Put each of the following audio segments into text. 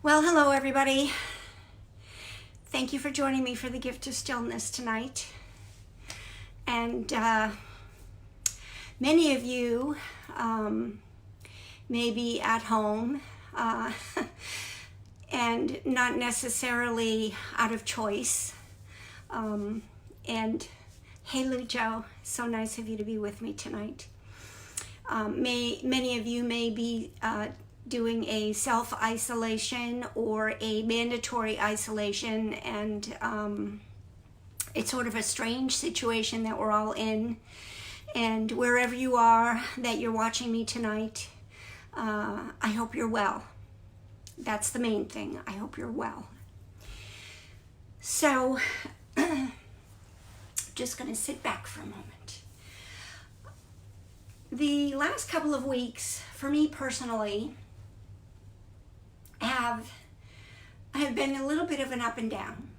Well, hello everybody. Thank you for joining me for the Gift of Stillness tonight. And many of you may be at home and not necessarily out of choice. And hey Lucho, so nice of you to be with me tonight. Many of you may be doing a self-isolation or a mandatory isolation, and it's sort of a strange situation that we're all in. And wherever you are that you're watching me tonight, I hope you're well. That's the main thing. I hope you're well. So just going to sit back for a moment. The last couple of weeks for me personally have been a little bit of an up and down.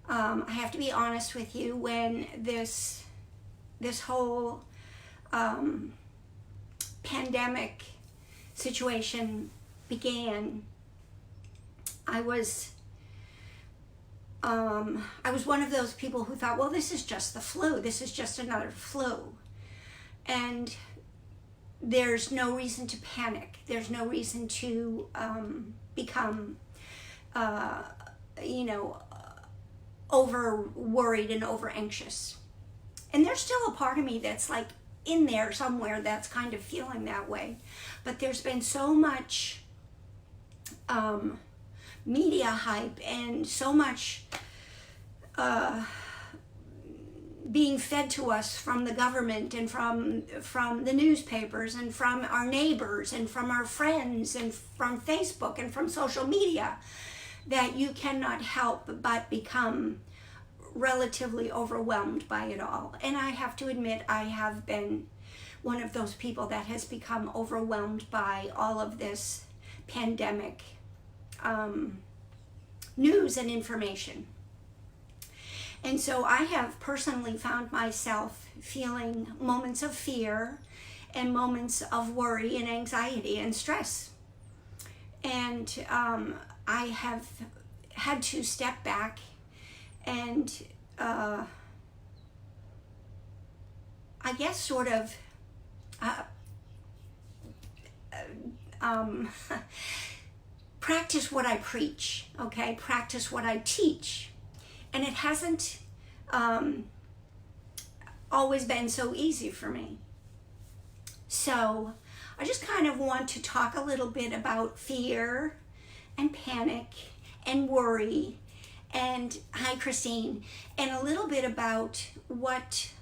I have to be honest with you, when this whole pandemic situation began, I was one of those people who thought, well, this is just the flu. This is just another flu. And there's no reason to panic. There's no reason to become, over worried and over anxious. And there's still a part of me that's like in there somewhere that's kind of feeling that way. But there's been so much media hype and so much being fed to us from the government and from the newspapers and from our neighbors and from our friends and from Facebook and from social media, that you cannot help but become relatively overwhelmed by it all. And I have to admit, I have been one of those people that has become overwhelmed by all of this pandemic news and information. And so I have personally found myself feeling moments of fear and moments of worry and anxiety and stress. And I have had to step back and I guess sort of practice what I preach, okay? Practice what I teach. And it hasn't always been so easy for me. So I just kind of want to talk a little bit about fear and panic and worry and, hi Christine, and a little bit about what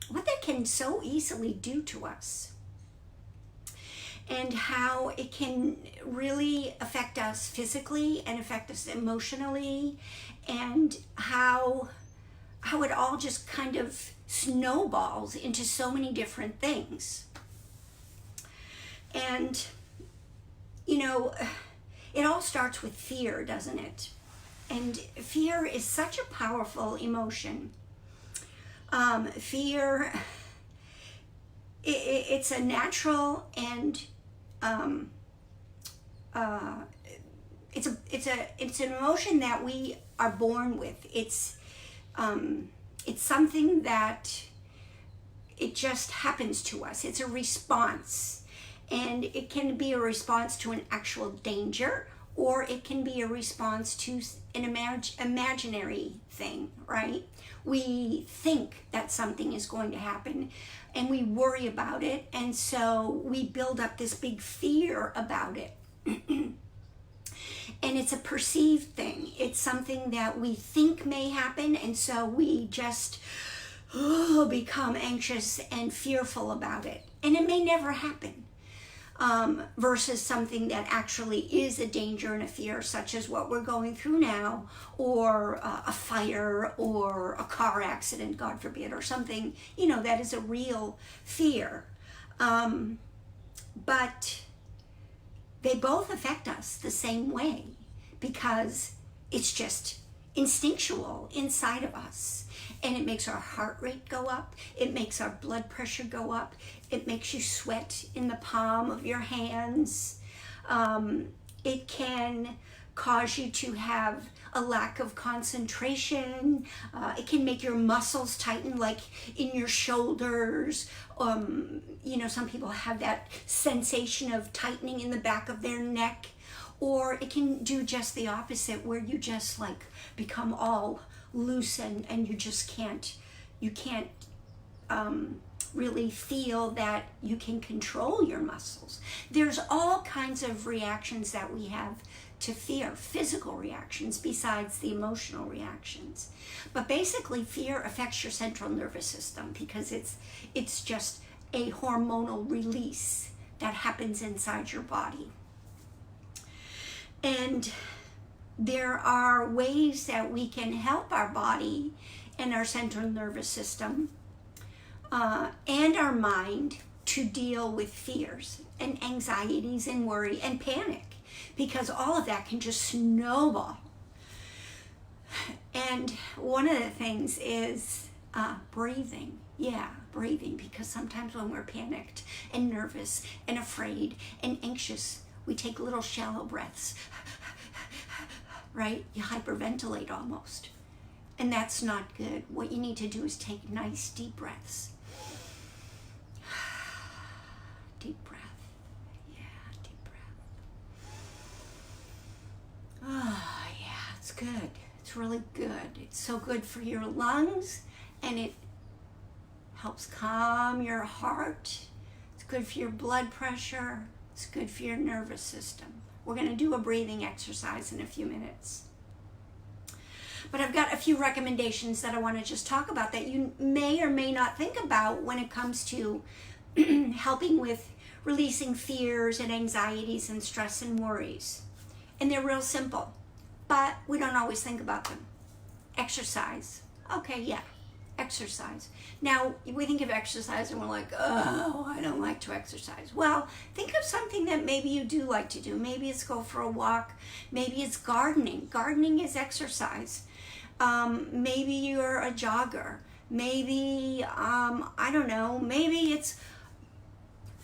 that can so easily do to us, and how it can really affect us physically and affect us emotionally, and how it all just kind of snowballs into so many different things. And, it all starts with fear, doesn't it? And fear is such a powerful emotion. Fear, it's a natural and it's an emotion that we are born with. It's something that it just happens to us. It's a response, and it can be a response to an actual danger, or it can be a response to an imaginary thing, right? We think that something is going to happen and we worry about it, and so we build up this big fear about it. And it's a perceived thing. It's something that we think may happen, and so we just become anxious and fearful about it. And it may never happen. Versus something that actually is a danger and a fear, such as what we're going through now, or a fire, or a car accident, God forbid, or something, that is a real fear. But they both affect us the same way, because it's just instinctual inside of us. And it makes our heart rate go up. It makes our blood pressure go up. It makes you sweat in the palm of your hands. It can cause you to have a lack of concentration. It can make your muscles tighten, like in your shoulders. Some people have that sensation of tightening in the back of their neck. Or it can do just the opposite, where you just like become all loose and you just can't really feel that you can control your muscles. There's all kinds of reactions that we have to fear, physical reactions besides the emotional reactions. But basically fear affects your central nervous system because it's just a hormonal release that happens inside your body. And there are ways that we can help our body and our central nervous system and our mind to deal with fears and anxieties and worry and panic, because all of that can just snowball. And one of the things is breathing. Yeah, breathing, because sometimes when we're panicked and nervous and afraid and anxious, we take little shallow breaths, right? You hyperventilate almost. And that's not good. What you need to do is take nice deep breaths. Deep breath. Yeah, deep breath. Oh, yeah, it's good. It's really good. It's so good for your lungs, and it helps calm your heart. It's good for your blood pressure. It's good for your nervous system. We're going to do a breathing exercise in a few minutes. But I've got a few recommendations that I want to just talk about that you may or may not think about when it comes to helping with releasing fears and anxieties and stress and worries. And they're real simple, but we don't always think about them. Exercise. Okay, yeah, exercise. Now, we think of exercise and we're like, oh, I don't like to exercise. Well, think of something that maybe you do like to do. Maybe it's go for a walk. Maybe it's gardening. Gardening is exercise. Maybe you're a jogger. Maybe, I don't know, maybe it's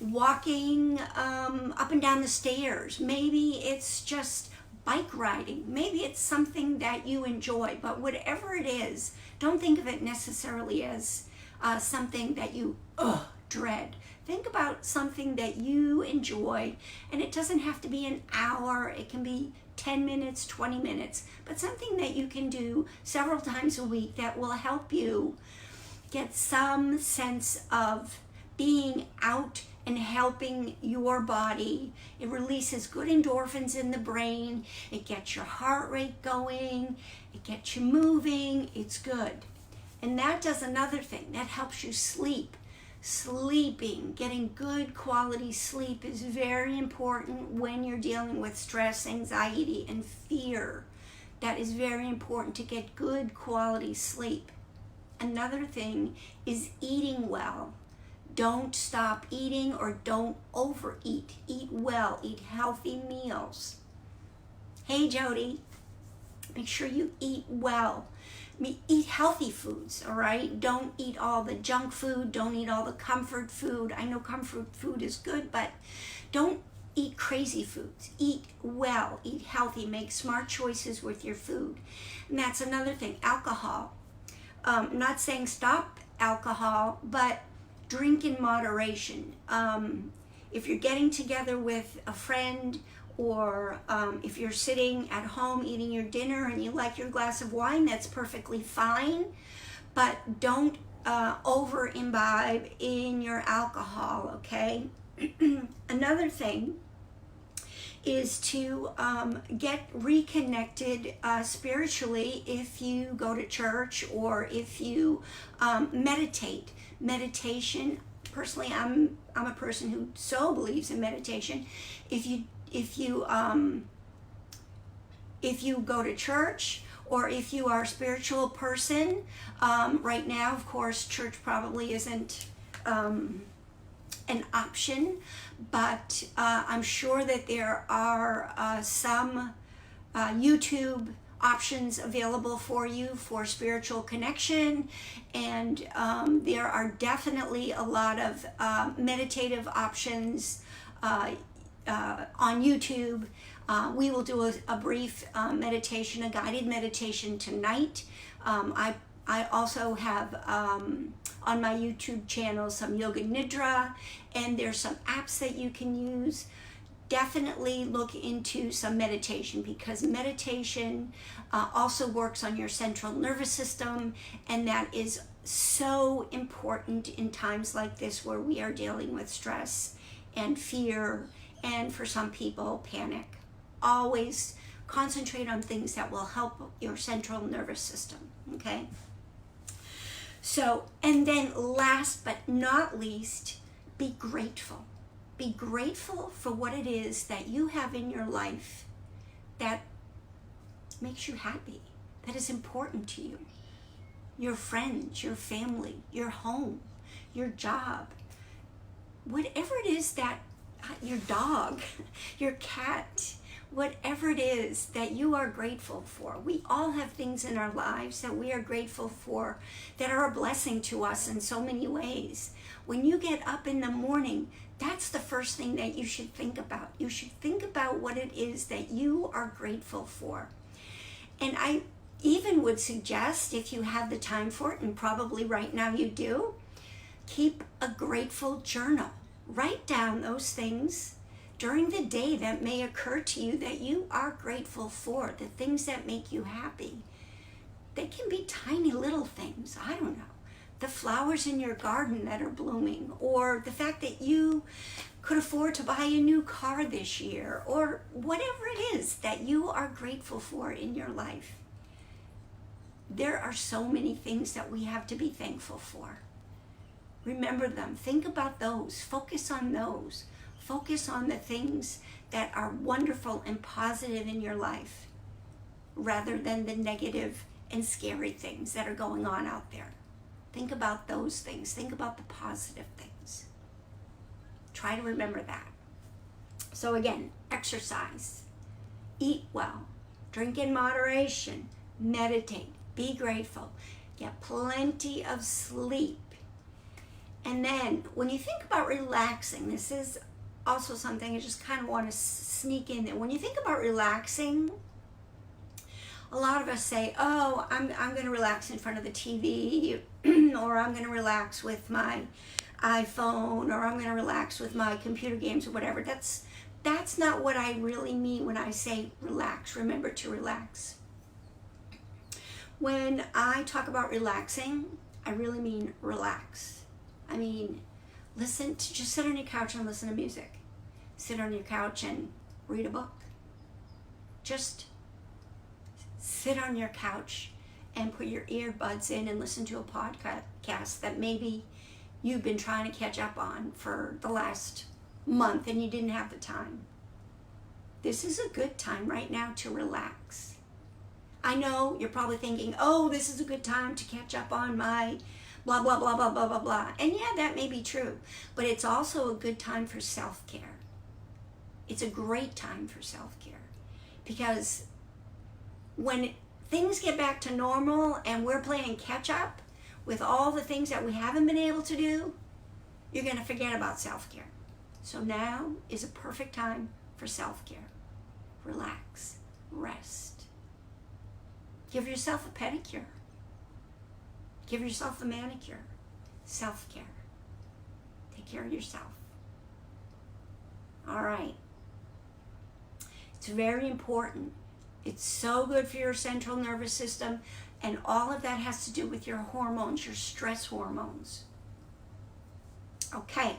walking up and down the stairs. Maybe it's just bike riding. Maybe it's something that you enjoy. But whatever it is, don't think of it necessarily as something that you dread. Think about something that you enjoy, and it doesn't have to be an hour. It can be 10 minutes, 20 minutes, but something that you can do several times a week that will help you get some sense of being out and helping your body. It releases good endorphins in the brain. It gets your heart rate going. It gets you moving. It's good. And that does another thing. That helps you sleep. Sleeping, getting good quality sleep is very important when you're dealing with stress, anxiety, and fear. That is very important to get good quality sleep. Another thing is eating well. Don't stop eating or don't overeat. Eat well. Eat healthy meals. Hey, Jody, make sure you eat well. Eat healthy foods, all right? Don't eat all the junk food. Don't eat all the comfort food. I know comfort food is good, but don't eat crazy foods. Eat well. Eat healthy. Make smart choices with your food. And that's another thing. Alcohol. I'm not saying stop alcohol, but drink in moderation. If you're getting together with a friend, or if you're sitting at home eating your dinner and you like your glass of wine, that's perfectly fine. But don't over imbibe in your alcohol, okay? Another thing is to get reconnected spiritually if you go to church or if you meditate. Meditation, personally, I'm a person who so believes in meditation. If you go to church, or if you are a spiritual person, right now, of course, church probably isn't an option, but I'm sure that there are some YouTube options available for you for spiritual connection, and there are definitely a lot of meditative options on YouTube. We will do a brief meditation, a guided meditation tonight. I also have on my YouTube channel some Yoga Nidra, and there's some apps that you can use. Definitely look into some meditation, because meditation also works on your central nervous system, and that is so important in times like this where we are dealing with stress and fear, and for some people, panic. Always concentrate on things that will help your central nervous system, okay? So, and then last but not least, be grateful. Be grateful for what it is that you have in your life that makes you happy, that is important to you. Your friends, your family, your home, your job, whatever it is that, your dog, your cat, whatever it is that you are grateful for. We all have things in our lives that we are grateful for that are a blessing to us in so many ways. When you get up in the morning, that's the first thing that you should think about. You should think about what it is that you are grateful for. And I even would suggest, if you have the time for it, and probably right now you do, keep a grateful journal. Write down those things during the day that may occur to you that you are grateful for, the things that make you happy. They can be tiny little things. I don't know. The flowers in your garden that are blooming, or the fact that you could afford to buy a new car this year, or whatever it is that you are grateful for in your life. There are so many things that we have to be thankful for. Remember them. Think about those. Focus on those. Focus on the things that are wonderful and positive in your life, rather than the negative and scary things that are going on out there. Think about those things. Think about the positive things. Try to remember that. So again, exercise, eat well, drink in moderation, meditate, be grateful, get plenty of sleep. And then when you think about relaxing, this is also something I just kind of want to sneak in there. When you think about relaxing, a lot of us say, oh, I'm going to relax in front of the TV, or I'm going to relax with my iPhone, or I'm going to relax with my computer games, or whatever. That's not what I really mean when I say relax. Remember to relax. When I talk about relaxing, I really mean relax. I mean, just sit on your couch and listen to music. Sit on your couch and read a book. Just sit on your couch and put your earbuds in and listen to a podcast that maybe you've been trying to catch up on for the last month and you didn't have the time. This is a good time right now to relax. I know you're probably thinking, oh, this is a good time to catch up on my blah, blah, blah, blah, blah, blah, blah. And yeah, that may be true, but it's also a good time for self-care. It's a great time for self-care, because when things get back to normal and we're playing catch up with all the things that we haven't been able to do, you're going to forget about self-care. So now is a perfect time for self-care. Relax, rest. Give yourself a pedicure. Give yourself a manicure. Self-care. Take care of yourself. All right. It's very important. It's so good for your central nervous system, and all of that has to do with your hormones, your stress hormones. Okay.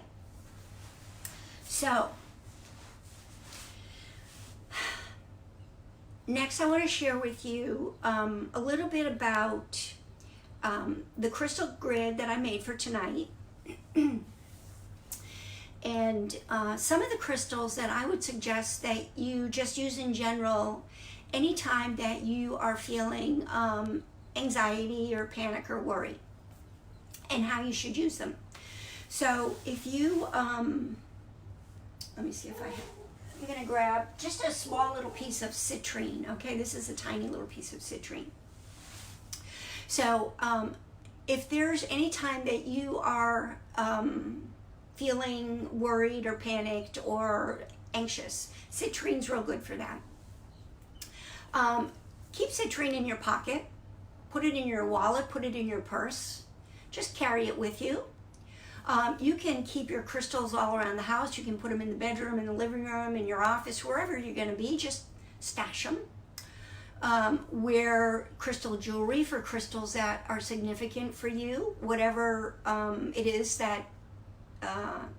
So, next I want to share with you a little bit about the crystal grid that I made for tonight. And some of the crystals that I would suggest that you just use in general anytime that you are feeling anxiety or panic or worry, and how you should use them. So if you, let me see if I have, I'm going to grab just a small little piece of citrine. Okay, this is a tiny little piece of citrine. So if there's any time that you are feeling worried or panicked or anxious. Citrine's real good for that. Keep citrine in your pocket. Put it in your wallet, put it in your purse. Just carry it with you. You can keep your crystals all around the house. You can put them in the bedroom, in the living room, in your office, wherever you're going to be. Just stash them. Wear crystal jewelry for crystals that are significant for you, whatever it is that,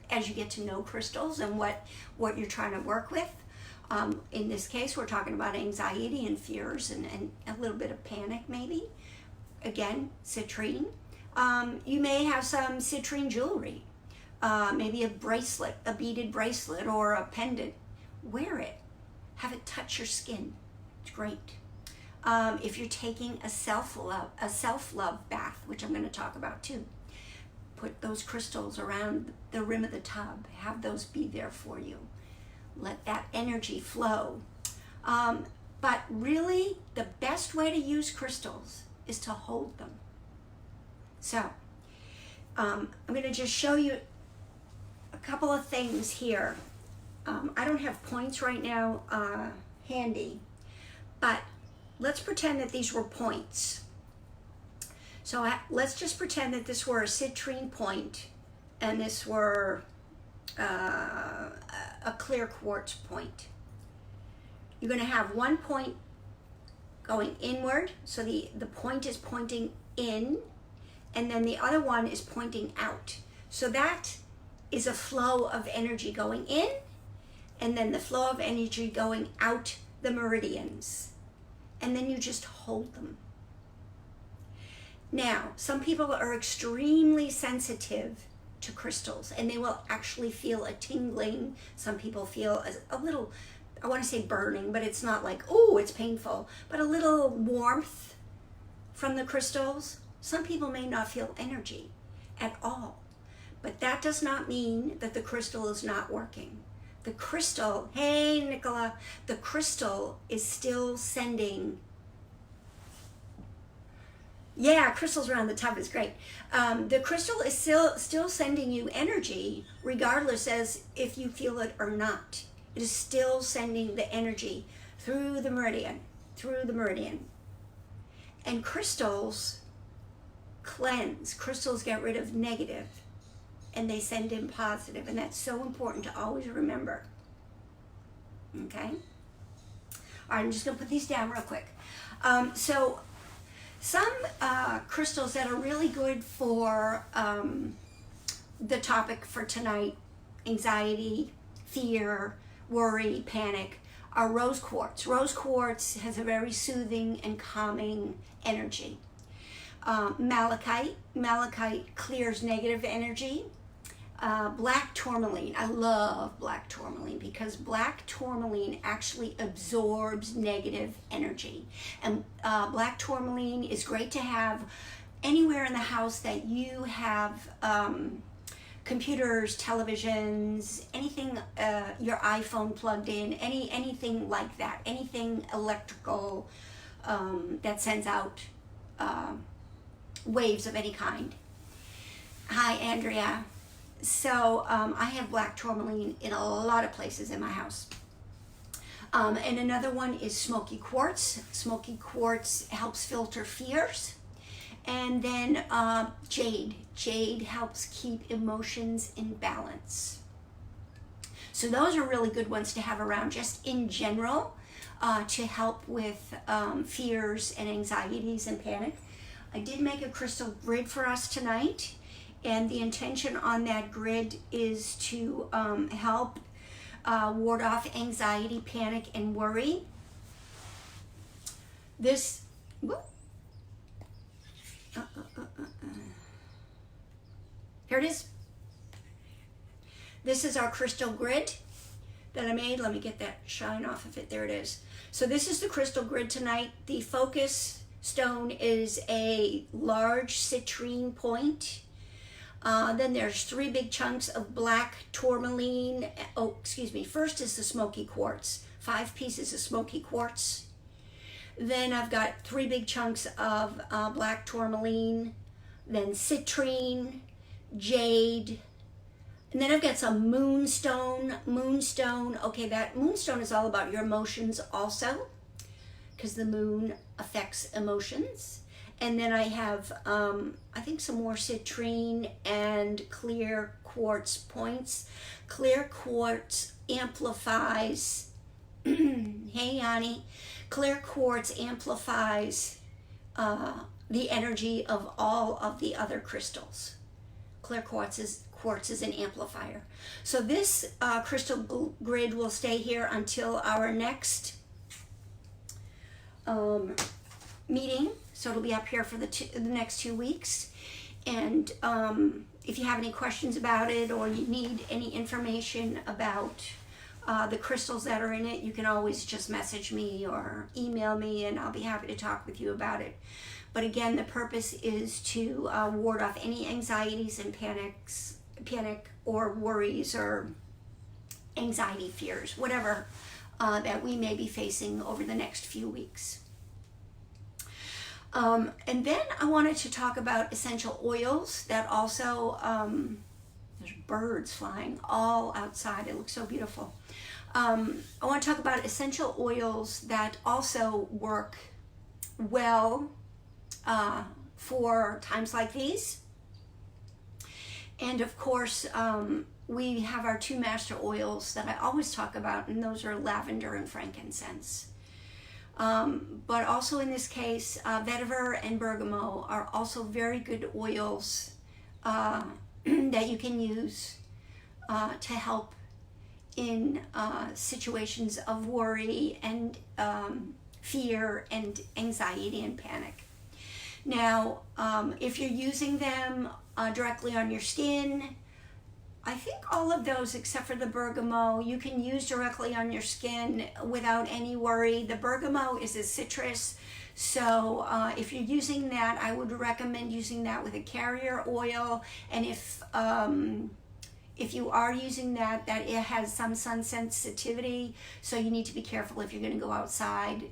as you get to know crystals and what you're trying to work with. In this case, we're talking about anxiety and fears and a little bit of panic maybe. Again, citrine. You may have some citrine jewelry, maybe a bracelet, a beaded bracelet or a pendant. Wear it. Have it touch your skin. It's great. If you're taking a self-love bath, which I'm going to talk about too, put those crystals around the rim of the tub. Have those be there for you. Let that energy flow. But really, the best way to use crystals is to hold them. So, I'm going to just show you a couple of things here. I don't have points right now handy, but let's pretend that these were points. So let's just pretend that this were a citrine point and this were a clear quartz point. You're going to have one point going inward, so the point is pointing in, and then the other one is pointing out. So that is a flow of energy going in, and then the flow of energy going out the meridians. And then you just hold them. Now, some people are extremely sensitive to crystals, and they will actually feel a tingling. Some people feel a little, I want to say burning, but it's not like, oh, it's painful, but a little warmth from the crystals. Some people may not feel energy at all, but that does not mean that the crystal is not working. The crystal, hey Nicola, the crystal is still sending, yeah, crystals around the tub is great. The crystal is still sending you energy, regardless as if you feel it or not. It is still sending the energy through the meridian, And crystals cleanse. Crystals get rid of negative, and they send in positive, and that's so important to always remember. Okay? All right, I'm just going to put these down real quick. So some crystals that are really good for the topic for tonight, anxiety, fear, worry, panic, are rose quartz. Rose quartz has a very soothing and calming energy. Malachite clears negative energy. Black tourmaline, I love black tourmaline because black tourmaline actually absorbs negative energy. And black tourmaline is great to have anywhere in the house that you have computers, televisions, anything, your iPhone plugged in, anything like that, anything electrical that sends out waves of any kind. Hi, Andrea. So I have black tourmaline in a lot of places in my house. And another one is smoky quartz. Smoky quartz helps filter fears. And then jade. Jade helps keep emotions in balance. So those are really good ones to have around just in general to help with fears and anxieties and panic. I did make a crystal grid for us tonight, and the intention on that grid is to help ward off anxiety, panic, and worry. This, here it is. This is our crystal grid that I made. Let me get that shine off of it. There it is. So this is the crystal grid tonight. The focus stone is a large citrine point. Then there's 3 big chunks of black tourmaline. Oh, excuse me. First is the smoky quartz. 5 pieces of smoky quartz. Then I've got 3 big chunks of black tourmaline. Then citrine, jade. And then I've got some moonstone. Moonstone, okay, that moonstone is all about your emotions also, because the moon affects emotions. And then I have, I think, some more citrine and clear quartz points. Clear quartz amplifies, hey Yanni, clear quartz amplifies the energy of all of the other crystals. Clear quartz is an amplifier. So this crystal grid will stay here until our next meeting. So it'll be up here for the next 2 weeks. And if you have any questions about it, or you need any information about the crystals that are in it, you can always just message me or email me, and I'll be happy to talk with you about it. But again, the purpose is to ward off any anxieties and panic or worries or anxiety, fears, whatever that we may be facing over the next few weeks. And then I wanted to talk about essential oils that also, there's birds flying all outside. It looks so beautiful. I want to talk about essential oils that also work well for times like these. And of course, we have our 2 master oils that I always talk about, and those are lavender and frankincense. But also in this case, vetiver and bergamot are also very good oils that you can use to help in situations of worry and fear and anxiety and panic. Now, if you're using them directly on your skin, I think all of those except for the bergamot you can use directly on your skin without any worry. The bergamot is a citrus, so if you're using that, I would recommend using that with a carrier oil. And if you are using that it has some sun sensitivity, so you need to be careful if you're going to go outside.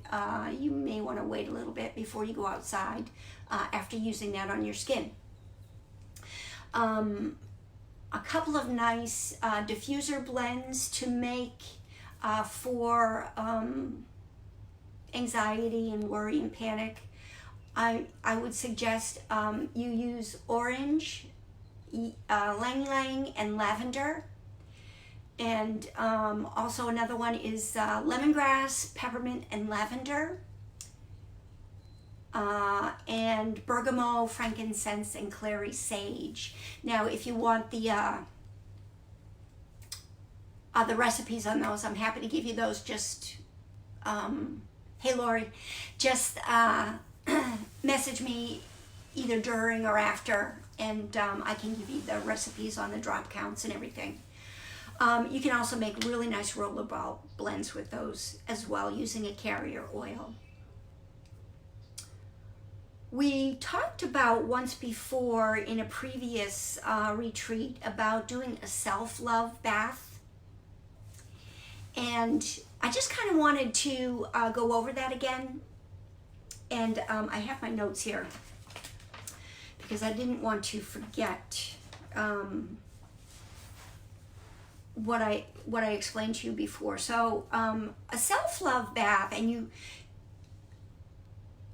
You may want to wait a little bit before you go outside after using that on your skin. A couple of nice diffuser blends to make for anxiety and worry and panic. I would suggest you use orange, ylang ylang, and lavender. And also another one is lemongrass, peppermint, and lavender. And bergamot, frankincense, and clary sage. Now, if you want the recipes on those, I'm happy to give you those. Just, hey Lori, just message me either during or after, and I can give you the recipes on the drop counts and everything. You can also make really nice rollerball blends with those as well, using a carrier oil. We talked about once before in a previous retreat about doing a self-love bath. And I just kind of wanted to go over that again. And I have my notes here because I didn't want to forget what I explained to you before. So a self-love bath, and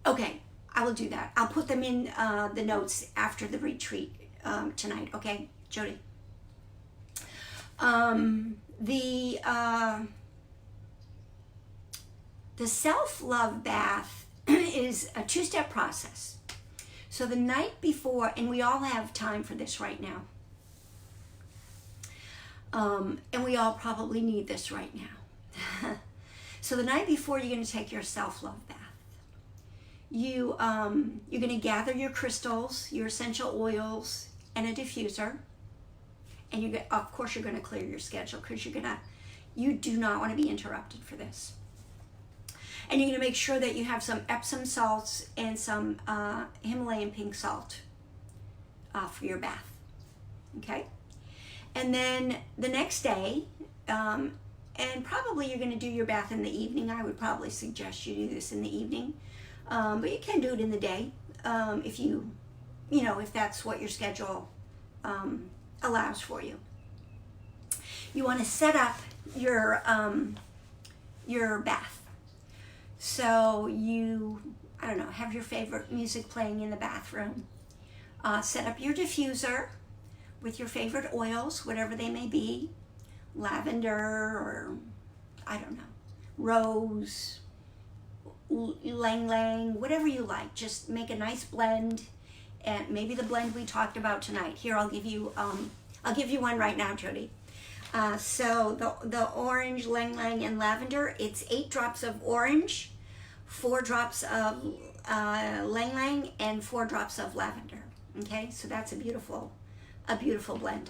okay, I will do that. I'll put them in the notes after the retreat tonight. Okay, Jody? The self-love bath is a 2-step process. So the night before, and we all have time for this right now, and we all probably need this right now. So the night before you're going to take your self-love bath, you're going to gather your crystals, your essential oils, and a diffuser. And of course you're going to clear your schedule, because you do not want to be interrupted for this. And you're going to make sure that you have some Epsom salts and some Himalayan pink salt for your bath. Okay? And then the next day, and probably you're going to do your bath in the evening. I would probably suggest you do this in the evening. But you can do it in the day if if that's what your schedule allows for you. you want to set up your bath. So you, I don't know, have your favorite music playing in the bathroom. Set up your diffuser with your favorite oils, whatever they may be, lavender or, I don't know, rose, lang lang, whatever you like. Just make a nice blend, and maybe the blend we talked about tonight. Here, I'll give you one right now, Jody. So the orange, lang lang, and lavender, it's 8 drops of orange, 4 drops of lang lang, and 4 drops of lavender. Okay, so that's a beautiful blend.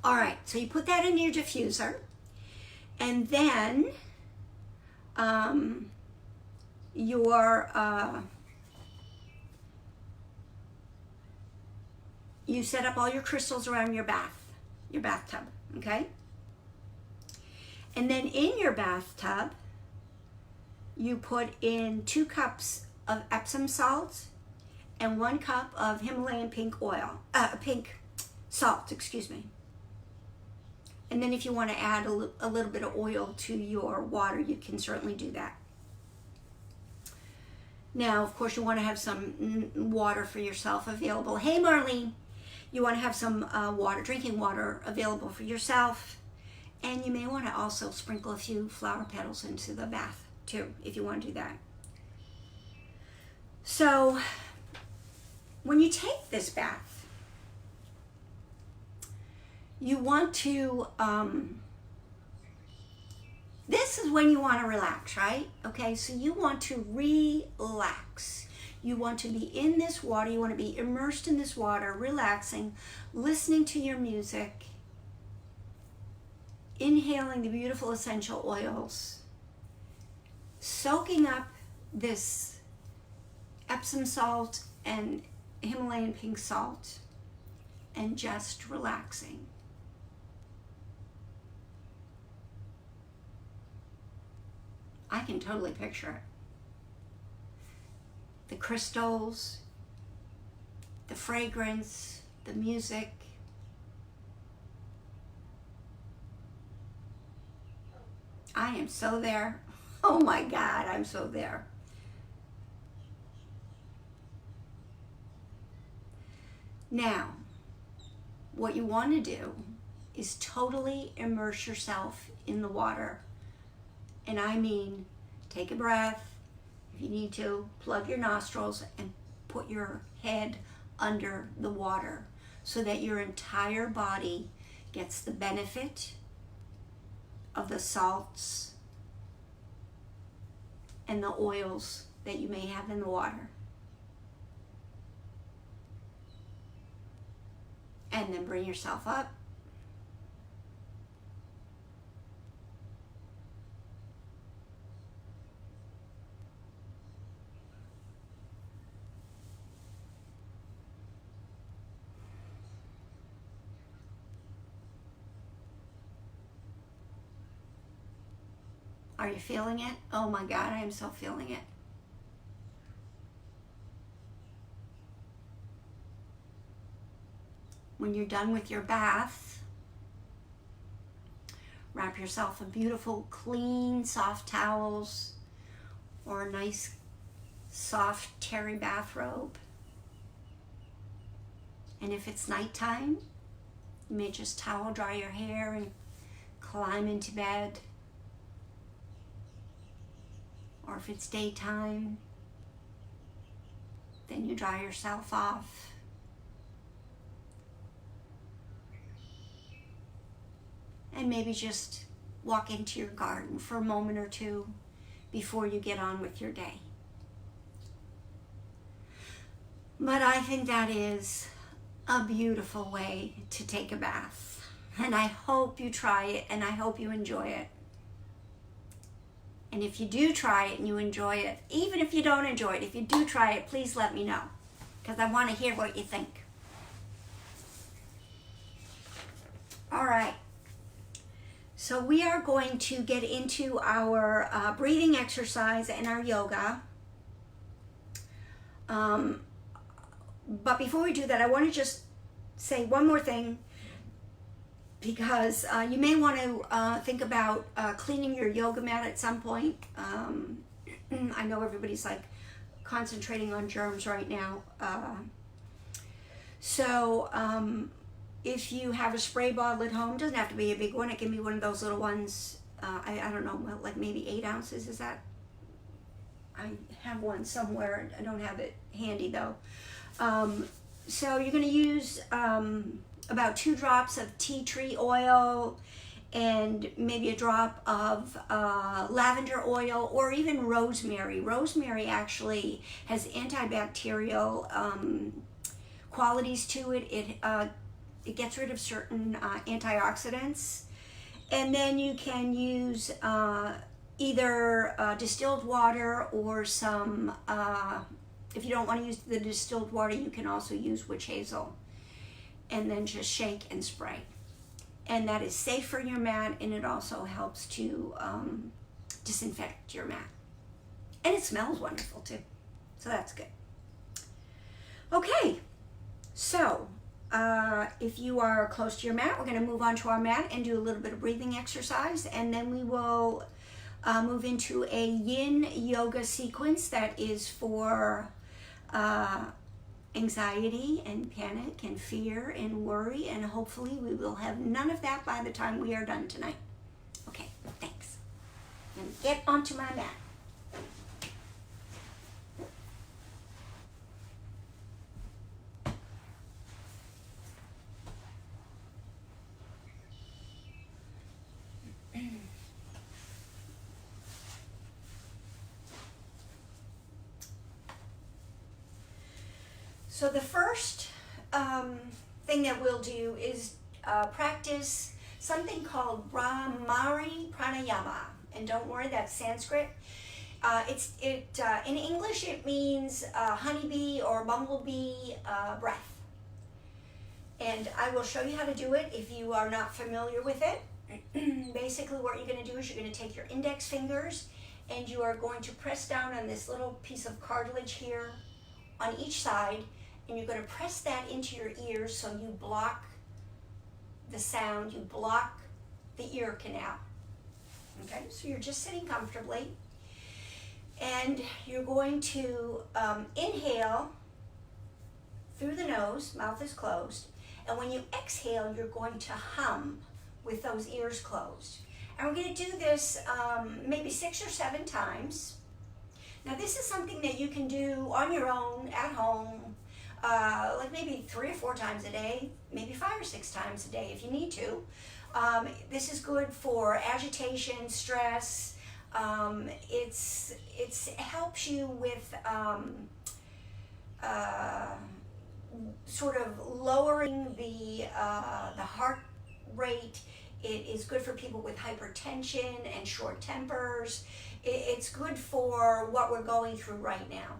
All right, so you put that in your diffuser, and then you set up all your crystals around your bathtub, okay? And then in your bathtub, you put in 2 cups of Epsom salt and 1 cup of Himalayan pink salt, excuse me. And then if you want to add a little bit of oil to your water, you can certainly do that. Now, of course, you want to have some water for yourself available. Hey, Marlene, you want to have some drinking water available for yourself. And you may want to also sprinkle a few flower petals into the bath too, if you want to do that. So when you take this bath, you want to, this is when you want to relax, right? Okay, so you want to relax. You want to be in this water. You want to be immersed in this water, relaxing, listening to your music, inhaling the beautiful essential oils, soaking up this Epsom salt and Himalayan pink salt, and just relaxing. I can totally picture it. The crystals, the fragrance, the music. I am so there. Oh my God, I'm so there. Now, what you want to do is totally immerse yourself in the water. And I mean, take a breath. If you need to, plug your nostrils and put your head under the water so that your entire body gets the benefit of the salts and the oils that you may have in the water. And then bring yourself up. Are you feeling it? Oh my God, I am so feeling it. When you're done with your bath, wrap yourself in beautiful, clean, soft towels or a nice, soft, terry bathrobe. And if it's nighttime, you may just towel dry your hair and climb into bed. Or if it's daytime, then you dry yourself off. And maybe just walk into your garden for a moment or two before you get on with your day. But I think that is a beautiful way to take a bath. And I hope you try it and I hope you enjoy it. And if you do try it and you enjoy it, even if you don't enjoy it, if you do try it, please let me know, because I want to hear what you think. All right. So we are going to get into our breathing exercise and our yoga. But before we do that, I want to just say one more thing. because you may want to think about cleaning your yoga mat at some point. I know everybody's like concentrating on germs right now. If you have a spray bottle at home, doesn't have to be a big one. It can be one of those little ones. I don't know, like maybe 8 ounces. Is that? I have one somewhere. I don't have it handy though. So you're going to use about 2 drops of tea tree oil and maybe a drop of lavender oil or even rosemary. Rosemary actually has antibacterial qualities to it. It gets rid of certain antioxidants. And then you can use either distilled water or some, if you don't want to use the distilled water, you can also use witch hazel. And then just shake and spray. And that is safe for your mat, and it also helps to disinfect your mat. And it smells wonderful too, so that's good. Okay, so if you are close to your mat, we're going to move on to our mat and do a little bit of breathing exercise, and then we will move into a yin yoga sequence that is for anxiety and panic and fear and worry, and hopefully we will have none of that by the time we are done tonight. Okay, thanks. And get onto my mat. So the first thing that we'll do is practice something called Brahmari Pranayama. And don't worry, that's Sanskrit. In English it means honeybee or bumblebee breath. And I will show you how to do it if you are not familiar with it. Basically what you're going to do is you're going to take your index fingers and you are going to press down on this little piece of cartilage here on each side. And you're going to press that into your ears so you block the sound, you block the ear canal. Okay, so you're just sitting comfortably. And you're going to inhale through the nose, mouth is closed. And when you exhale, you're going to hum with those ears closed. And we're going to do this maybe 6 or 7 times. Now this is something that you can do on your own, at home, like maybe 3 or 4 times a day, maybe 5 or 6 times a day if you need to. This is good for agitation, stress. It helps you with sort of lowering the heart rate. It is good for people with hypertension and short tempers. It's good for what we're going through right now.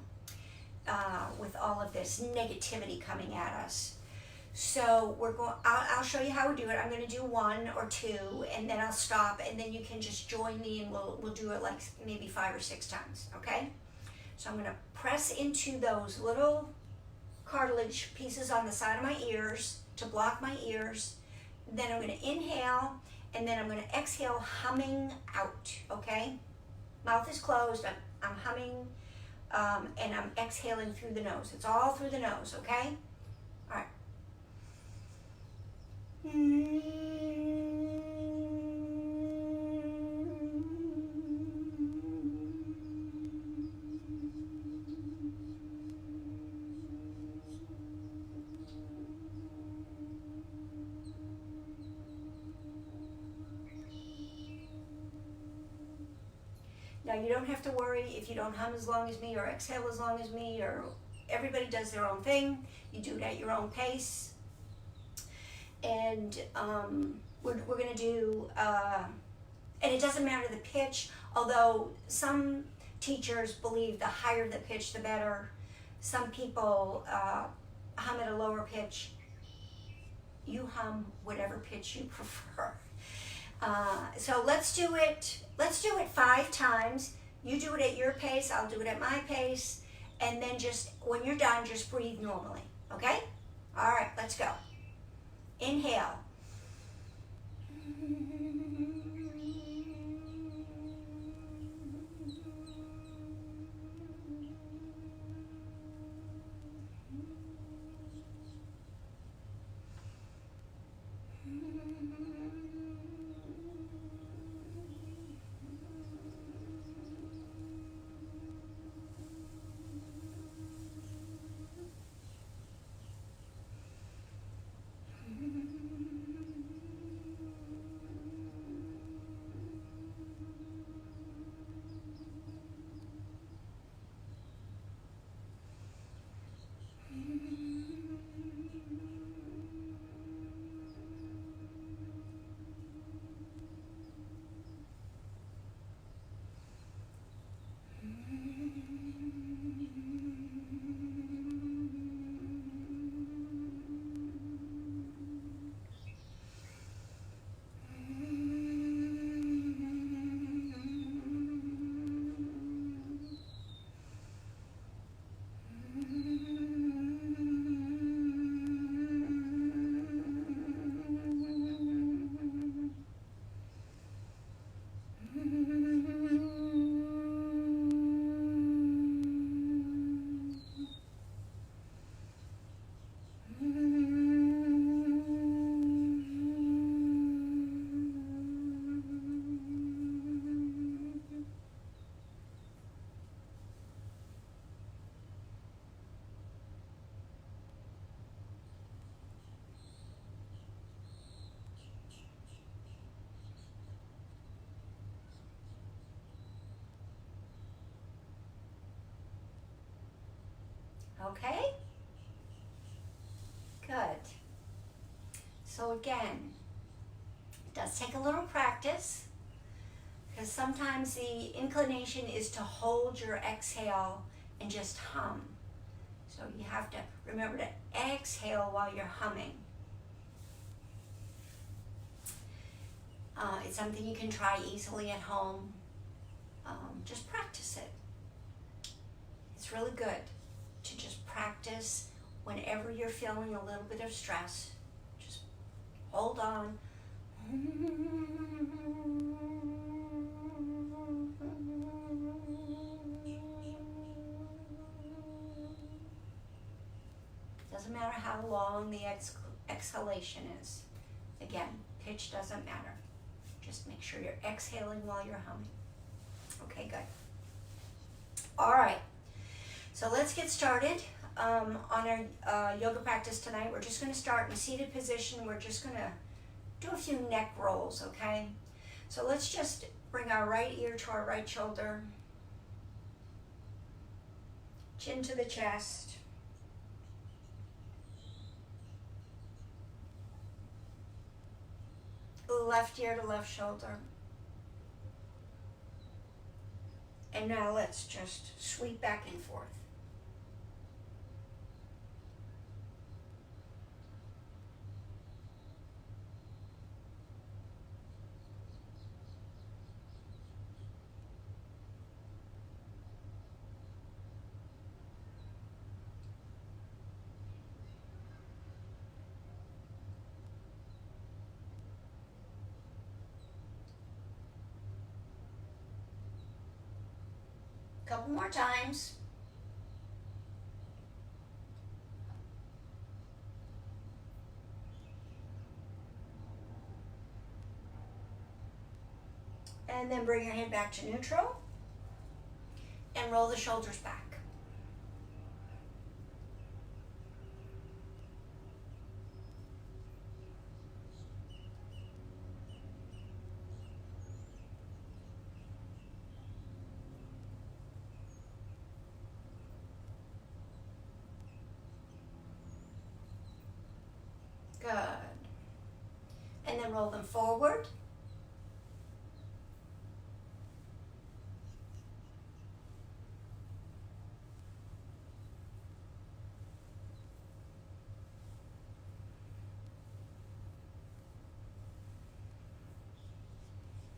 With all of this negativity coming at us. So I'll show you how we do it. I'm going to do 1 or 2 and then I'll stop and then you can just join me and we'll do it like maybe 5 or 6 times, okay? So I'm going to press into those little cartilage pieces on the side of my ears to block my ears. Then I'm going to inhale and then I'm going to exhale, humming out, okay? Mouth is closed, I'm humming. And I'm exhaling through the nose. It's all through the nose, okay? All right. Now you don't have to worry if you don't hum as long as me or exhale as long as me, or everybody does their own thing. You do it at your own pace. And we're going to do, and it doesn't matter the pitch, although some teachers believe the higher the pitch, the better. Some people hum at a lower pitch. You hum whatever pitch you prefer. So let's do it 5 times. You do it at your pace, I'll do it at my pace, and then just, when you're done, just breathe normally, okay? All right, let's go. Inhale. Okay? Good. So again, it does take a little practice because sometimes the inclination is to hold your exhale and just hum. So you have to remember to exhale while you're humming. It's something you can try easily at home. Just practice it. It's really good to just practice whenever you're feeling a little bit of stress. Just hold on. Doesn't matter how long the exhalation is. Again, pitch doesn't matter. Just make sure you're exhaling while you're humming. Okay, good. All right. So let's get started on our yoga practice tonight. We're just going to start in a seated position. We're just going to do a few neck rolls, okay? So let's just bring our right ear to our right shoulder. Chin to the chest. Left ear to left shoulder. And now let's just sweep back and forth. Couple more times. And then bring your head back to neutral and roll the shoulders back. Good. And then roll them forward.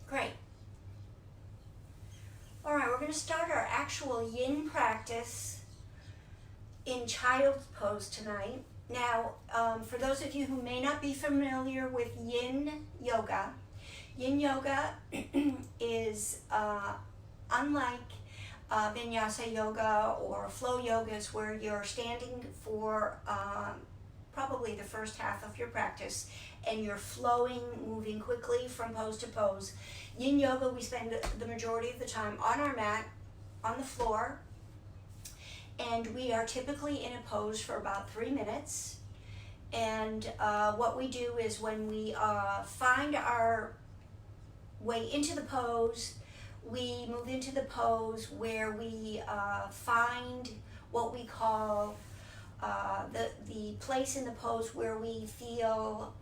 Great. All right, we're going to start our actual yin practice in child's pose tonight. Now, for those of you who may not be familiar with yin yoga, Yin yoga is unlike vinyasa yoga or flow yogas where you're standing for probably the first half of your practice and you're flowing, moving quickly from pose to pose. Yin yoga, we spend the majority of the time on our mat, on the floor, and we are typically in a pose for about 3 minutes. And what we do is when we find our way into the pose, we move into the pose where we find what we call the place in the pose where we feel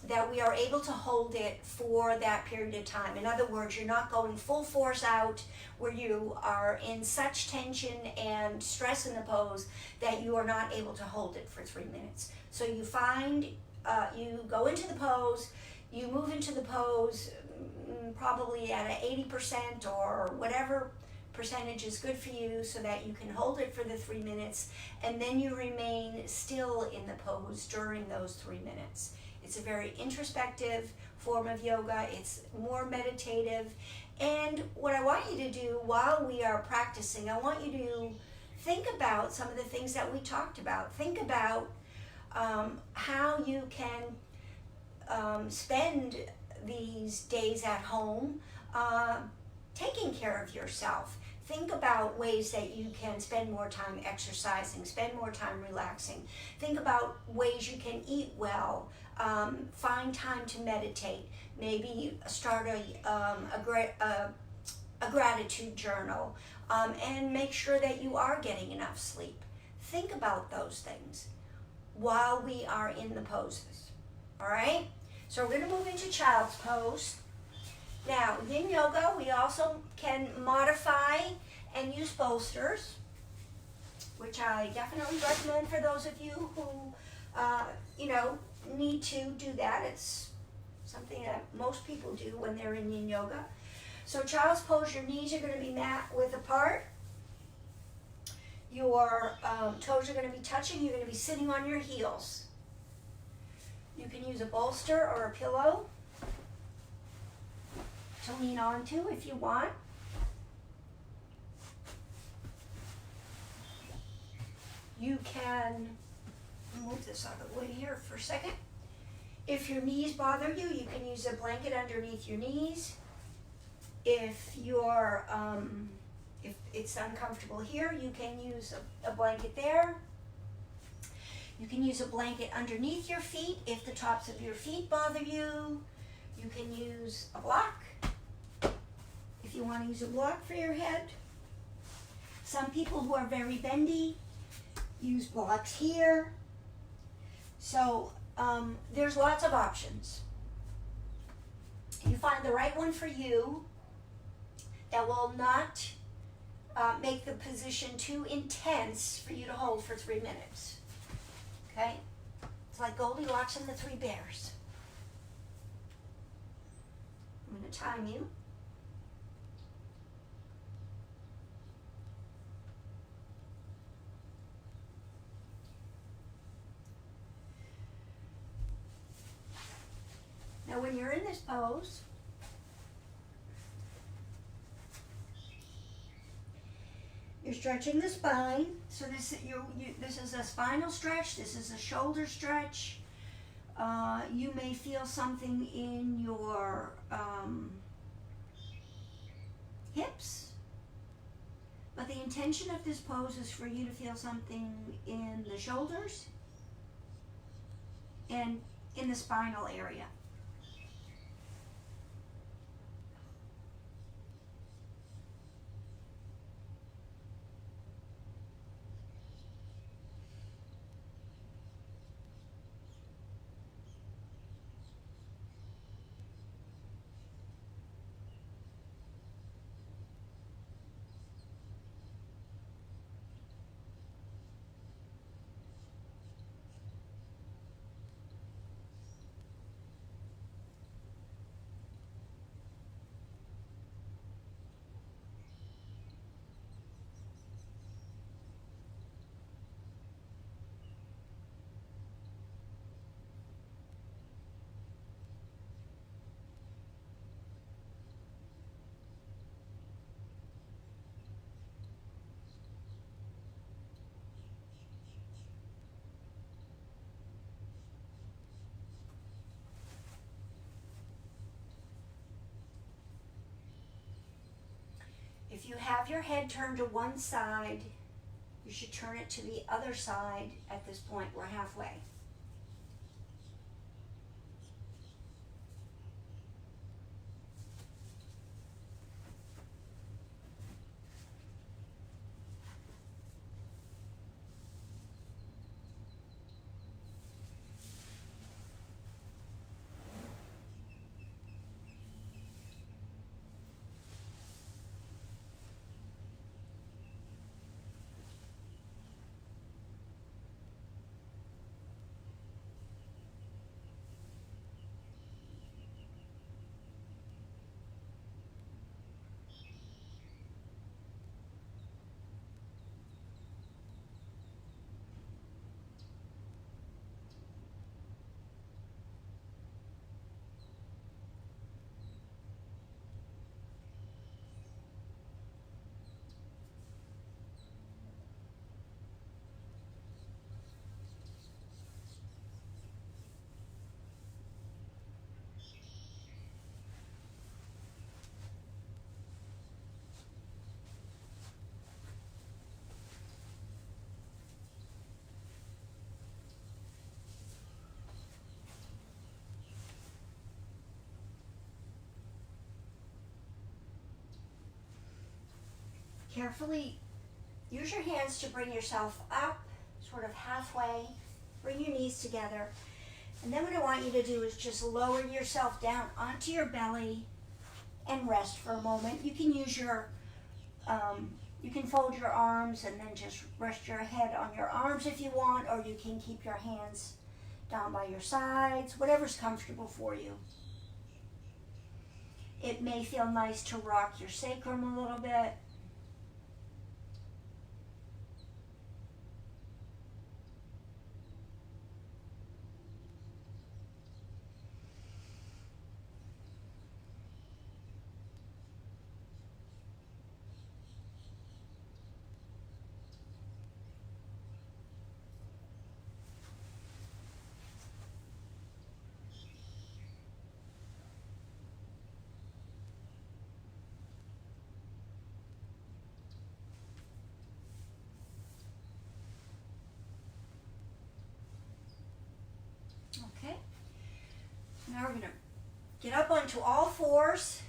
that we are able to hold it for that period of time. In other words, you're not going full force out where you are in such tension and stress in the pose that you are not able to hold it for 3 minutes. So you find, you go into the pose, you move into the pose probably at an 80% or whatever percentage is good for you so that you can hold it for the 3 minutes, and then you remain still in the pose during those 3 minutes. It's a very introspective form of yoga. It's more meditative. And what I want you to do while we are practicing, I want you to think about some of the things that we talked about. Think about how you can spend these days at home taking care of yourself. Think about ways that you can spend more time exercising, spend more time relaxing. Think about ways you can eat well, find time to meditate. Maybe start a gratitude journal, and make sure that you are getting enough sleep. Think about those things while we are in the poses. All right? So we're going to move into child's pose. Now, yin yoga, we also can modify and use bolsters, which I definitely recommend for those of you who, need to do that. It's something that most people do when they're in yin yoga. So child's pose, your knees are going to be mat width apart. Your toes are going to be touching. You're going to be sitting on your heels. You can use a bolster or a pillow to lean onto if you want. You can move this out of the way here for a second. If your knees bother you, you can use a blanket underneath your knees. If you're, if it's uncomfortable here, you can use a blanket there. You can use a blanket underneath your feet if the tops of your feet bother you. You can use a block if you want to use a block for your head. Some people who are very bendy use blocks here. So there's lots of options. You find the right one for you that will not make the position too intense for you to hold for 3 minutes. Okay? It's like Goldilocks and the Three Bears. I'm going to time you. Now when you're in this pose, you're stretching the spine. So this is a spinal stretch. This is a shoulder stretch. You may feel something in your hips, but the intention of this pose is for you to feel something in the shoulders and in the spinal area. If you have your head turned to one side, you should turn it to the other side at this point. We're halfway. Carefully use your hands to bring yourself up, sort of halfway. Bring your knees together. And then what I want you to do is just lower yourself down onto your belly and rest for a moment. You can use your, you can fold your arms and then just rest your head on your arms if you want, or you can keep your hands down by your sides, whatever's comfortable for you. It may feel nice to rock your sacrum a little bit. Okay. Now we're going to get up onto all fours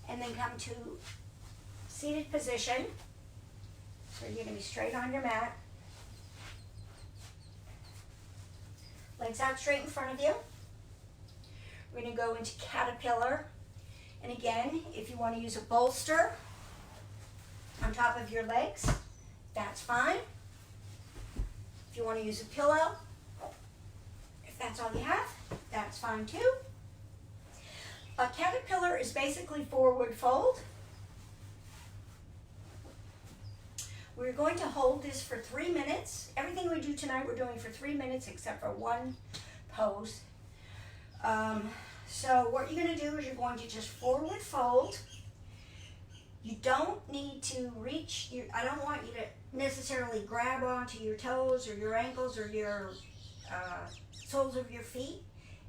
and then come to seated position. So you're going to be straight on your mat. Legs out straight in front of you. We're going to go into caterpillar. And again, if you want to use a bolster on top of your legs, that's fine. If you want to use a pillow, if that's all you have, that's fine too. A caterpillar is basically forward fold. We're going to hold this for 3 minutes. Everything we do tonight we're doing for 3 minutes except for one pose. So what you're going to do is you're going to just forward fold. You don't need to reach, I don't want you to necessarily grab onto your toes or your ankles or your soles of your feet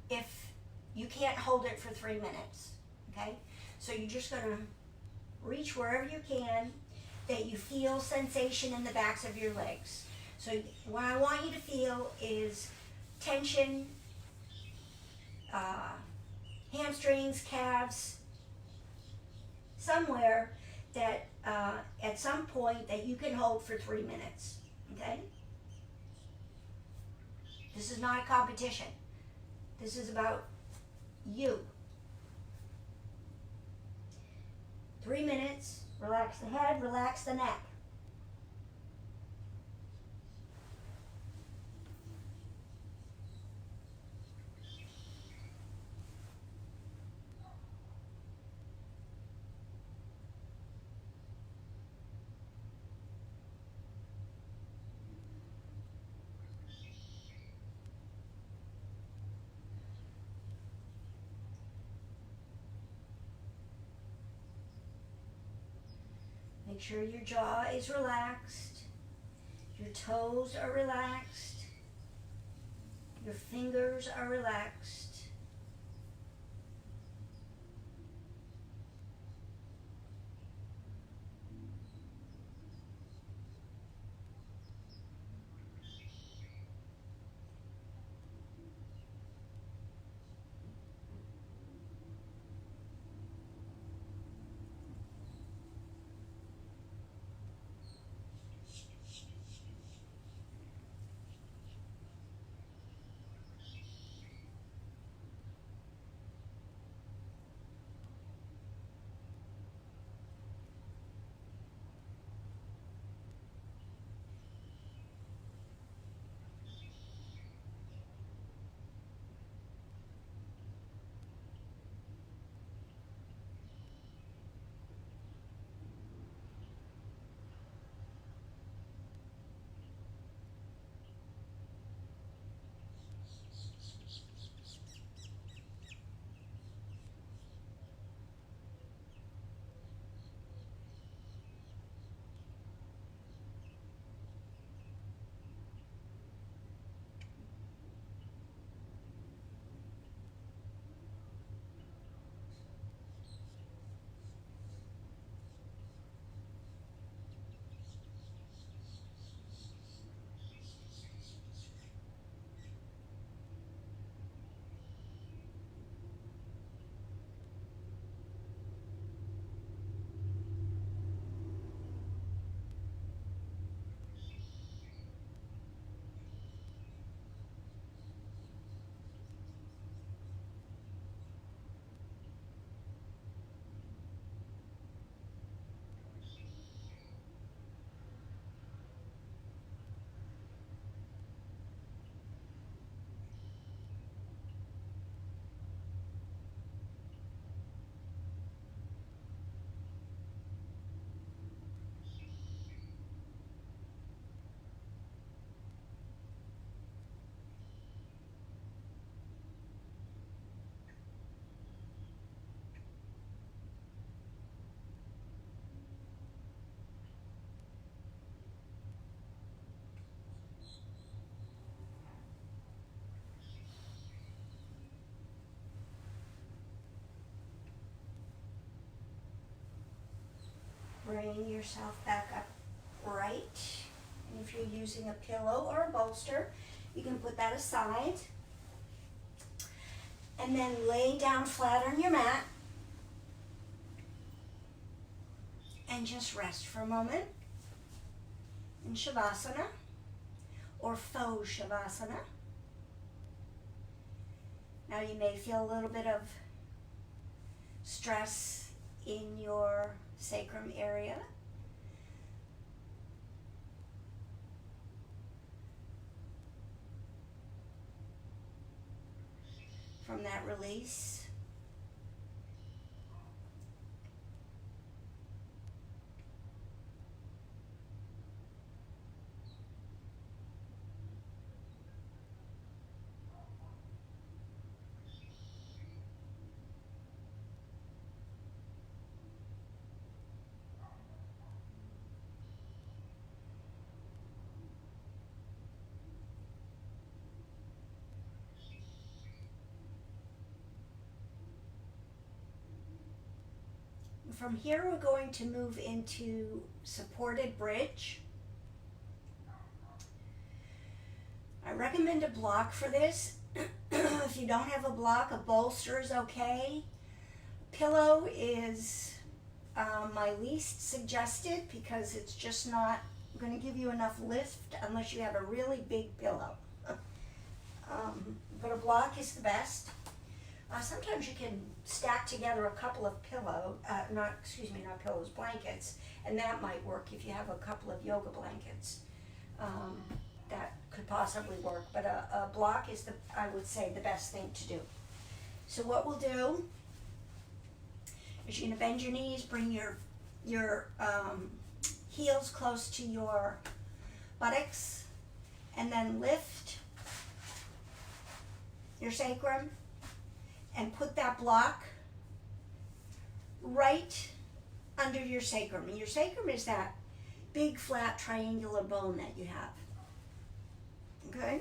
if you can't hold it for 3 minutes, okay? So you're just going to reach wherever you can that you feel sensation in the backs of your legs. So what I want you to feel is tension, hamstrings, calves, somewhere that at some point that you can hold for 3 minutes, okay? This is not a competition. This is about you. 3 minutes, relax the head, relax the neck. Make sure your jaw is relaxed, your toes are relaxed, your fingers are relaxed. bring yourself back up right. And if you're using a pillow or a bolster, you can put that aside. And then lay down flat on your mat. And just rest for a moment in Shavasana or faux Shavasana. Now you may feel a little bit of stress in your sacrum area. From that release. From here, we're going to move into supported bridge. I recommend a block for this. If you don't have a block, a bolster is okay. Pillow is my least suggested because it's just not going to give you enough lift unless you have a really big pillow. But a block is the best. Sometimes you can stack together a couple of not pillows, blankets, and that might work if you have a couple of yoga blankets. That could possibly work, but a block is, I would say, the best thing to do. So what we'll do is you're going to bend your knees, bring your heels close to your buttocks, and then lift your sacrum and put that block right under your sacrum. And your sacrum is that big flat triangular bone that you have. Okay?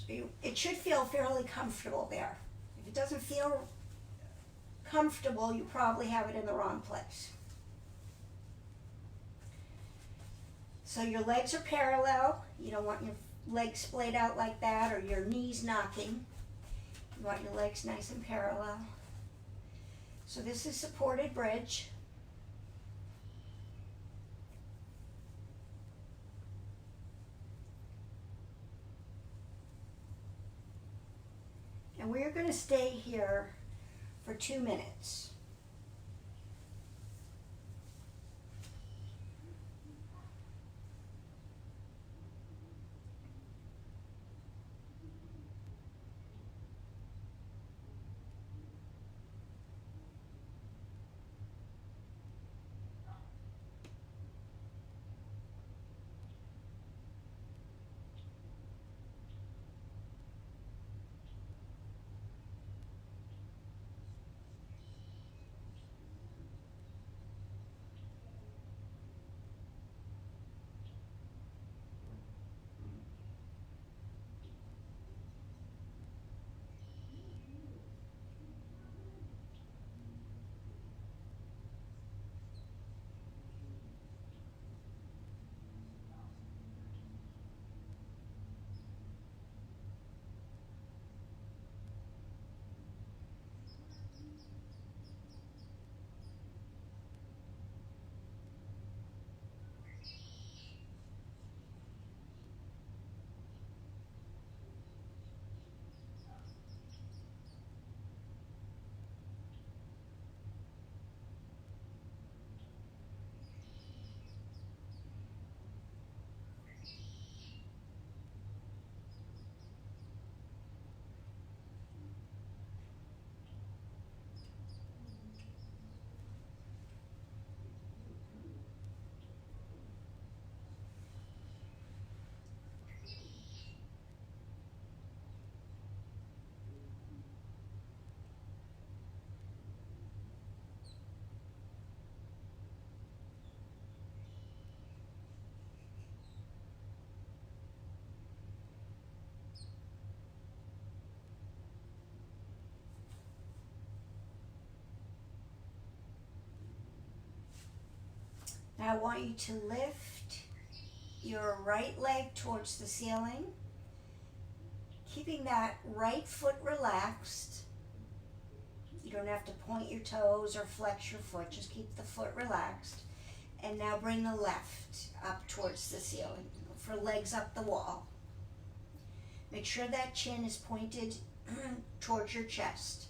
So it should feel fairly comfortable there. If it doesn't feel comfortable, you probably have it in the wrong place. So your legs are parallel. You don't want your legs splayed out like that or your knees knocking. You want your legs nice and parallel. So this is supported bridge. And we're going to stay here for 2 minutes. I want you to lift your right leg towards the ceiling, keeping that right foot relaxed. You don't have to point your toes or flex your foot, just keep the foot relaxed. And now bring the left up towards the ceiling for legs up the wall. Make sure that chin is pointed towards your chest.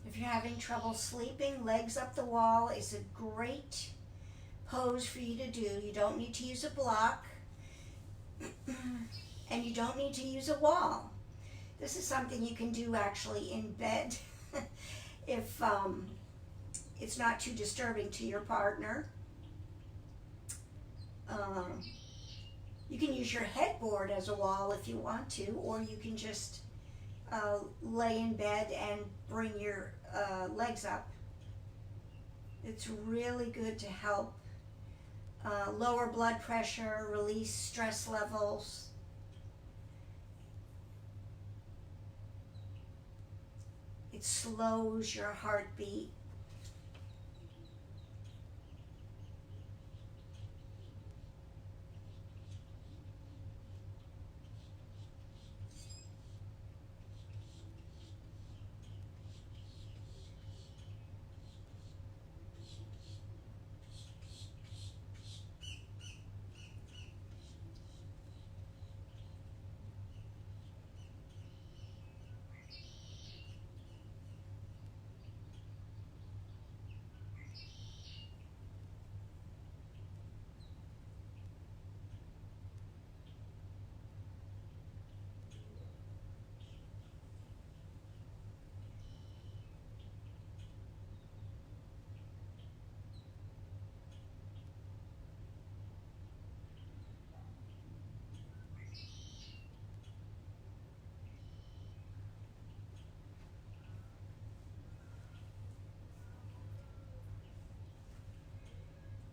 If you're having trouble sleeping, legs up the wall is a great pose for you to do. You don't need to use a block and you don't need to use a wall. This is something you can do actually in bed if it's not too disturbing to your partner. You can use your headboard as a wall if you want to, or you can just lay in bed and bring your legs up. It's really good to help lower blood pressure, release stress levels. It slows your heartbeat.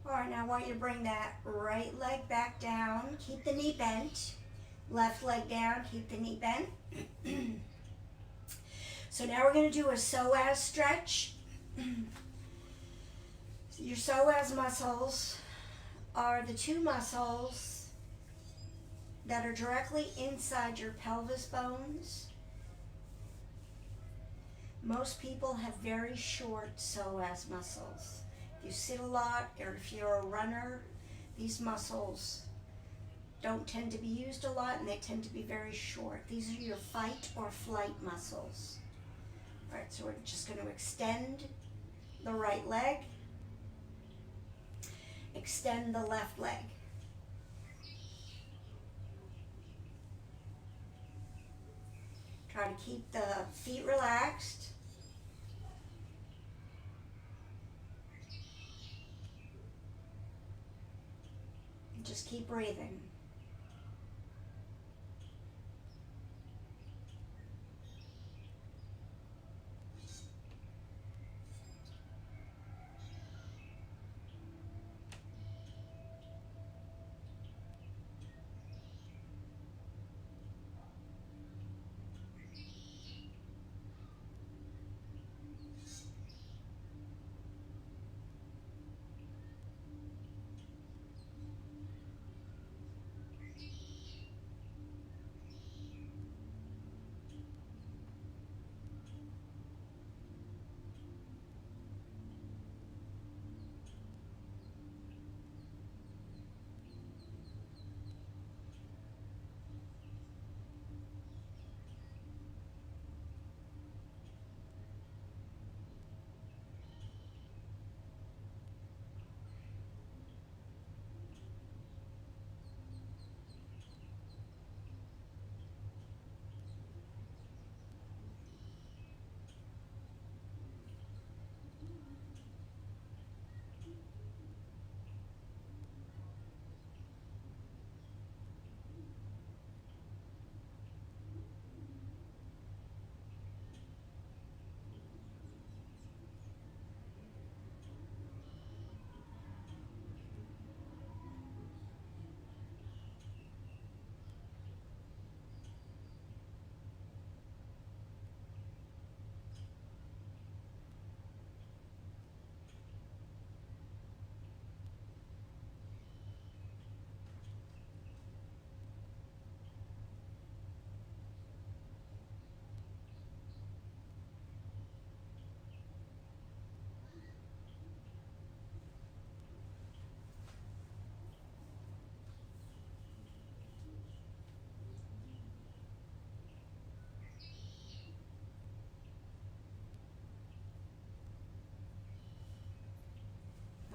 All right, now I want you to bring that right leg back down. Keep the knee bent. Left leg down, keep the knee bent. So now we're going to do a psoas stretch. Your psoas muscles are the two muscles that are directly inside your pelvis bones. Most people have very short psoas muscles. If you sit a lot, or if you're a runner, these muscles don't tend to be used a lot and they tend to be very short. These are your fight or flight muscles. All right, so we're just going to extend the right leg, extend the left leg. Try to keep the feet relaxed. And just keep breathing.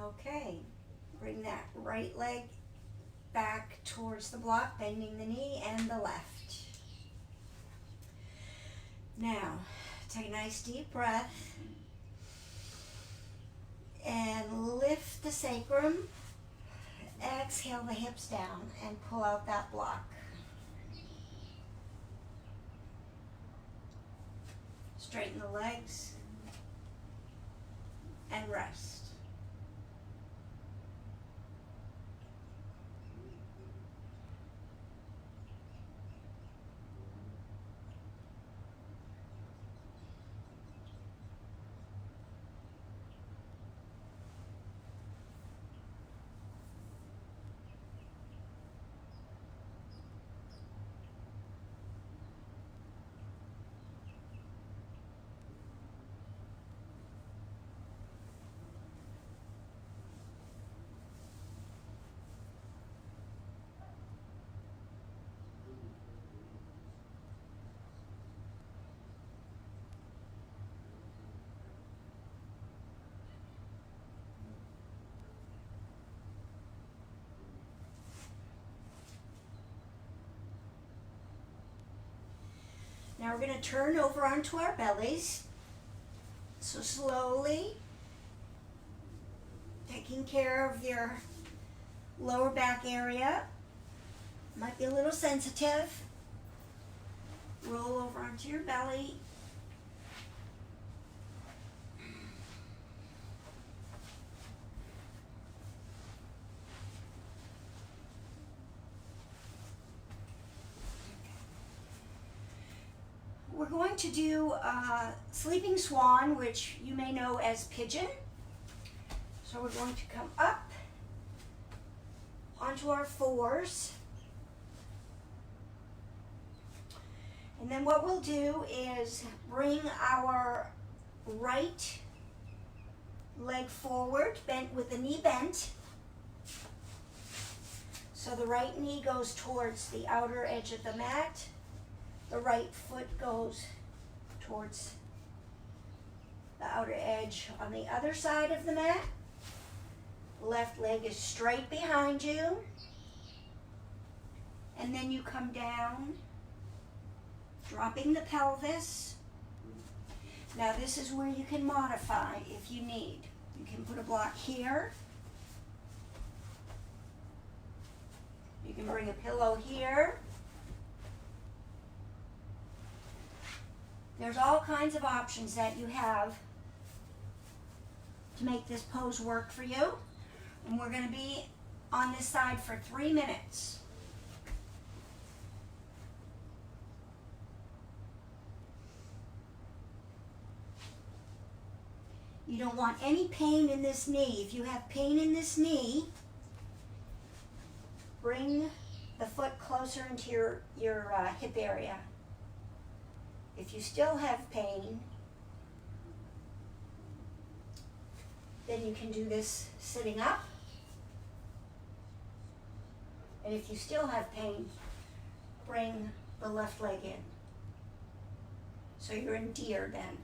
Okay, bring that right leg back towards the block, bending the knee and the left. Now, take a nice deep breath and lift the sacrum. Exhale the hips down and pull out that block. Straighten the legs and rest. Now we're going to turn over onto our bellies. So slowly, taking care of your lower back area. Might be a little sensitive. Roll over onto your belly. We're going to do sleeping swan, which you may know as pigeon. So we're going to come up onto our fours. And then what we'll do is bring our right leg forward, bent with the knee bent. So the right knee goes towards the outer edge of the mat. The right foot goes towards the outer edge on the other side of the mat. Left leg is straight behind you. And then you come down, dropping the pelvis. Now this is where you can modify if you need. You can put a block here. You can bring a pillow here. There's all kinds of options that you have to make this pose work for you. And we're going to be on this side for 3 minutes. You don't want any pain in this knee. If you have pain in this knee, bring the foot closer into your hip area. If you still have pain, then you can do this sitting up. And if you still have pain, bring the left leg in. So you're in deer then,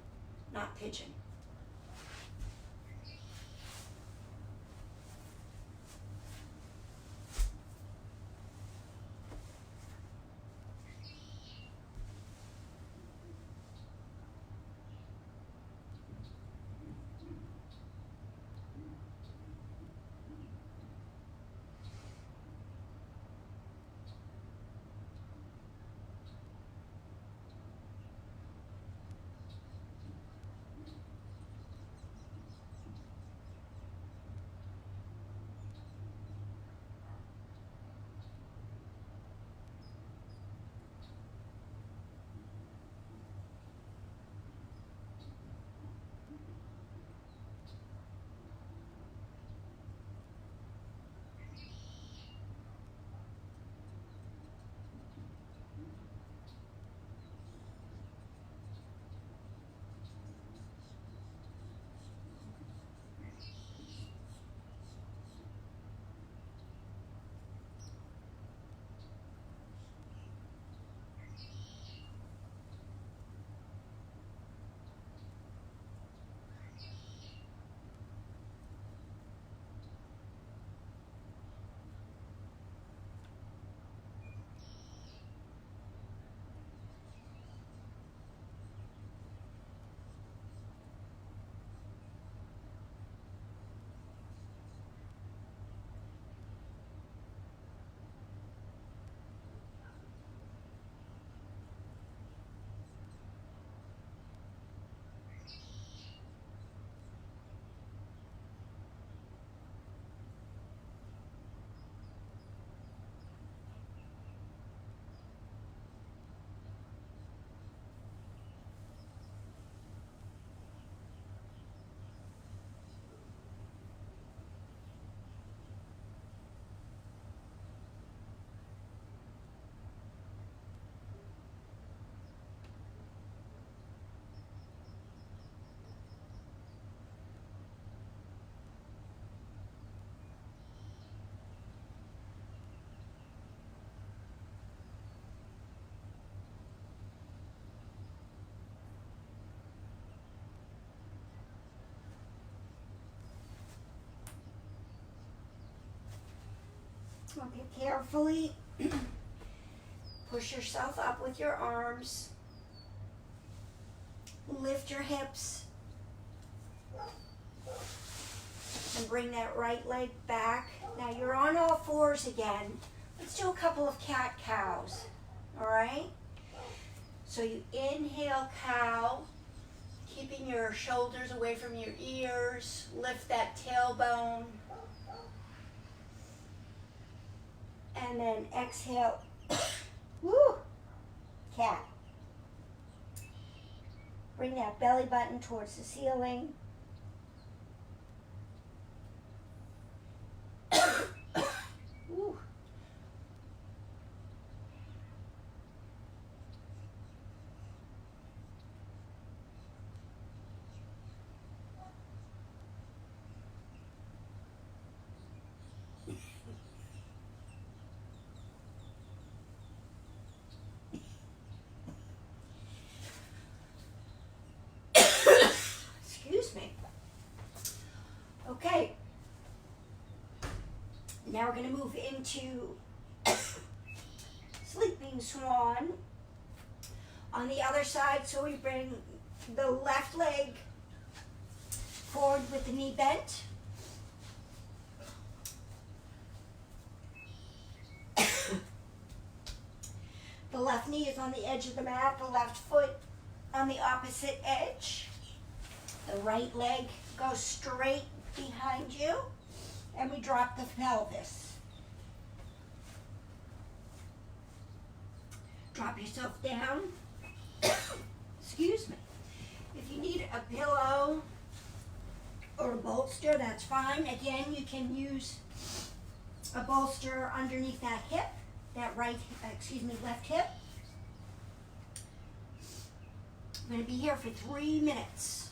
not pigeon. Okay, carefully push yourself up with your arms. Lift your hips. And bring that right leg back. Now you're on all fours again. Let's do a couple of cat-cows. All right? So you inhale cow, keeping your shoulders away from your ears. Lift that tailbone. And then exhale. Woo! Cat. Bring that belly button towards the ceiling. Woo. Excuse me. Okay. Now we're going to move into sleeping swan. On the other side, so we bring the left leg forward with the knee bent. The left knee is on the edge of the mat, the left foot on the opposite edge. The right leg goes straight behind you, and we drop the pelvis. Drop yourself down. Excuse me. If you need a pillow or a bolster, that's fine. Again, you can use a bolster underneath that hip, that left hip. I'm going to be here for 3 minutes.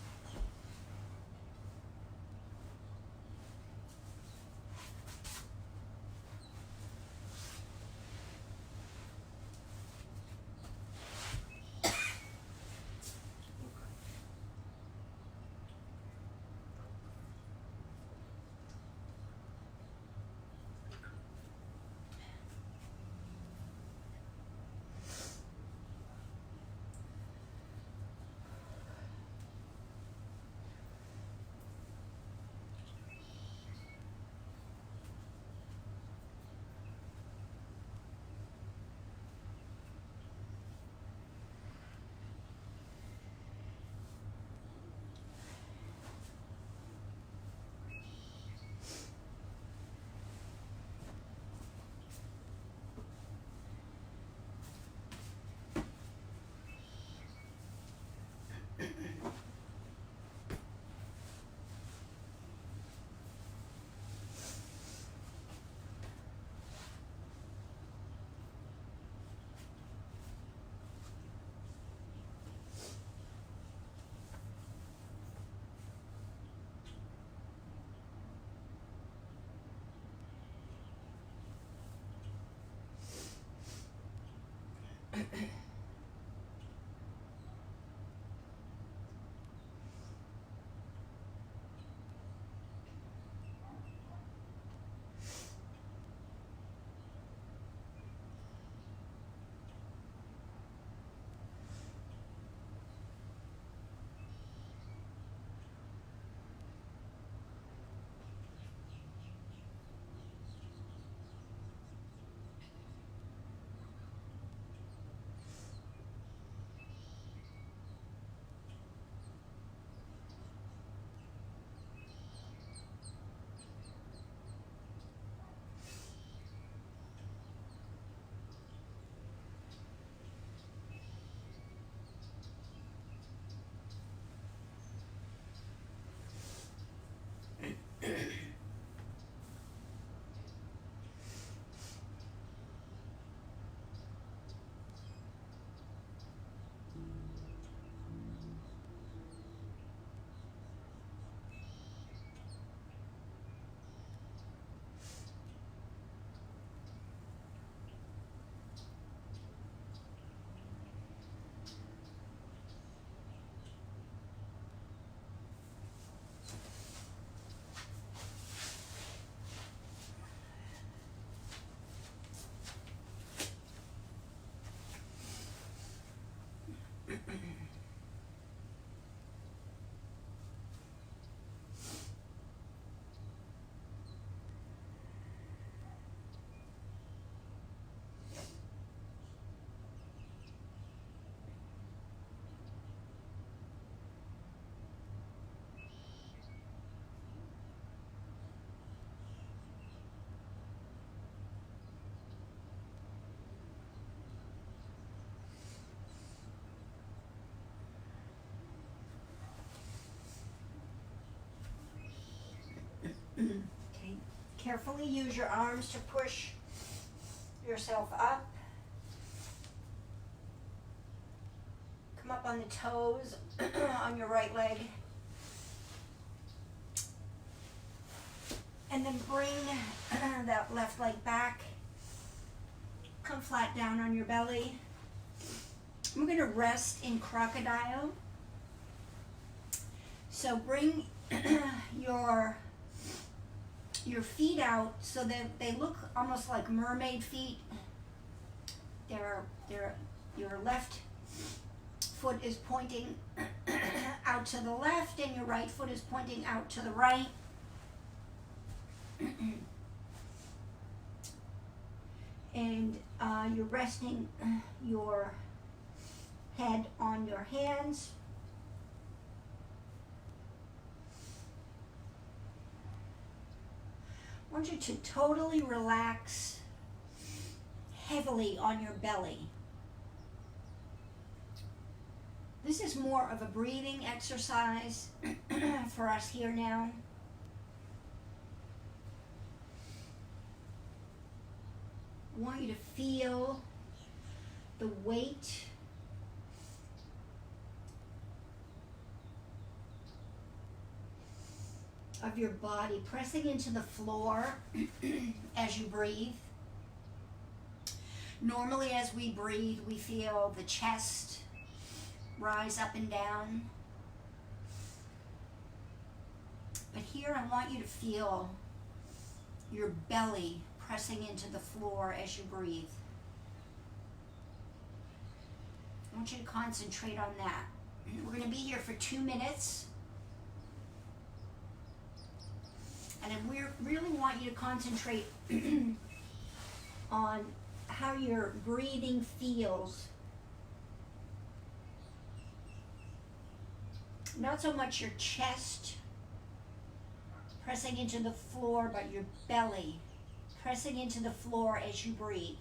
carefully use your arms to push yourself up. Come up on the toes on your right leg. And then bring that left leg back. Come flat down on your belly. We're going to rest in crocodile. So bring your feet out so that they look almost like mermaid feet. Your left foot is pointing out to the left and your right foot is pointing out to the right. And you're resting your head on your hands. I want you to totally relax heavily on your belly. This is more of a breathing exercise for us here now. I want you to feel the weight of your body pressing into the floor as you breathe. Normally as we breathe, we feel the chest rise up and down. But here I want you to feel your belly pressing into the floor as you breathe. I want you to concentrate on that. We're going to be here for 2 minutes. And we really want you to concentrate on how your breathing feels. Not so much your chest pressing into the floor, but your belly pressing into the floor as you breathe.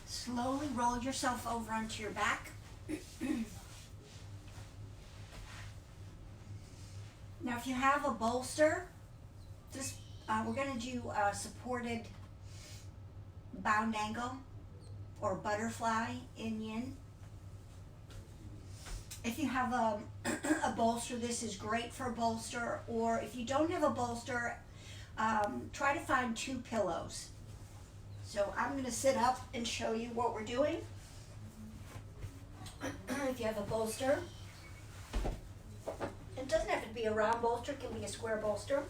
Slowly roll yourself over onto your back. Now, if you have a bolster, we're going to do a supported bound angle or butterfly in yin. If you have a bolster, this is great for a bolster. Or if you don't have a bolster, try to find 2 pillows. So I'm going to sit up and show you what we're doing. If you have a bolster, It doesn't have to be a round bolster, it can be a square bolster.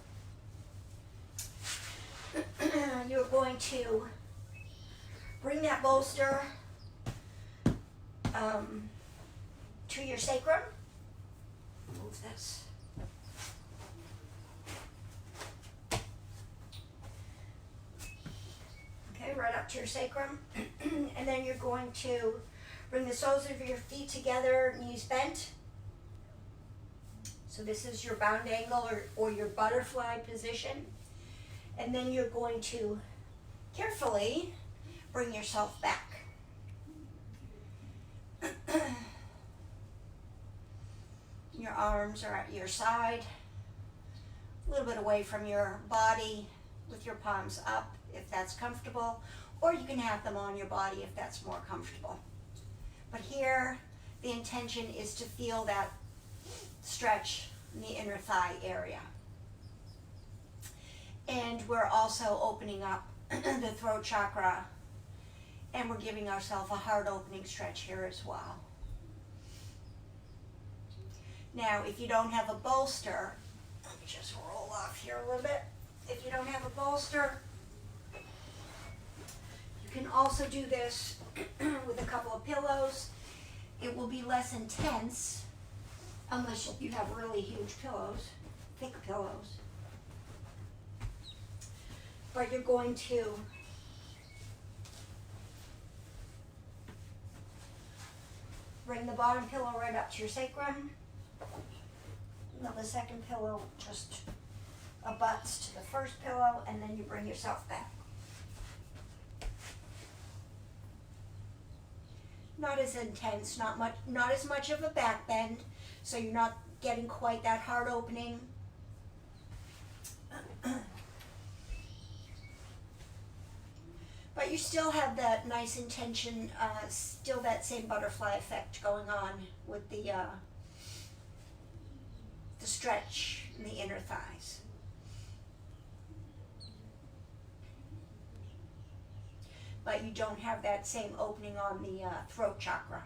You're going to bring that bolster to your sacrum. Move this. Okay, right up to your sacrum. And then you're going to bring the soles of your feet together, knees bent. So this is your bound angle or your butterfly position. And then you're going to carefully bring yourself back. Your arms are at your side, a little bit away from your body with your palms up if that's comfortable, or you can have them on your body if that's more comfortable. But here, the intention is to feel that stretch in the inner thigh area. And we're also opening up the throat chakra, and we're giving ourselves a heart opening stretch here as well. Now, if you don't have a bolster, let me just roll off here a little bit. If you don't have a bolster, you can also do this with a couple of pillows. It will be less intense unless you have really huge pillows, thick pillows. But you're going to bring the bottom pillow right up to your sacrum. Now the second pillow just abuts to the first pillow, and then you bring yourself back. Not as intense, not as much of a back bend, so you're not getting quite that heart opening. But you still have that nice intention, still that same butterfly effect going on with the stretch in the inner thighs. But you don't have that same opening on the throat chakra.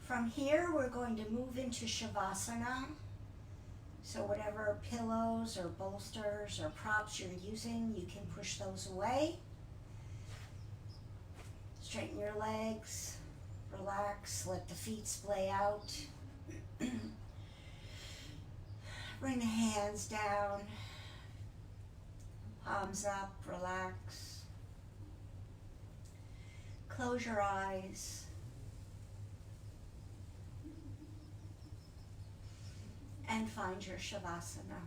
From here, we're going to move into Shavasana. So whatever pillows or bolsters or props you're using, you can push those away. Straighten your legs, relax, let the feet splay out. Bring the hands down, palms up, relax. Close your eyes. And find your Shavasana.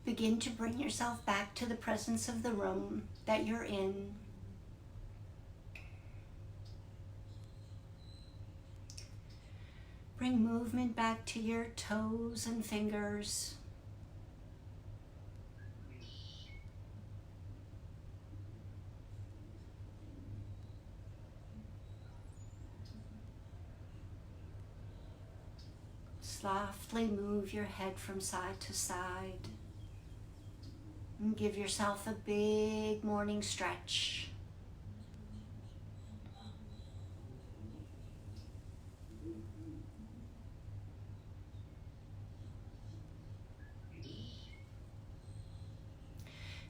Begin to bring yourself back to the presence of the room that you're in. Bring movement back to your toes and fingers. Softly move your head from side to side. And give yourself a big morning stretch.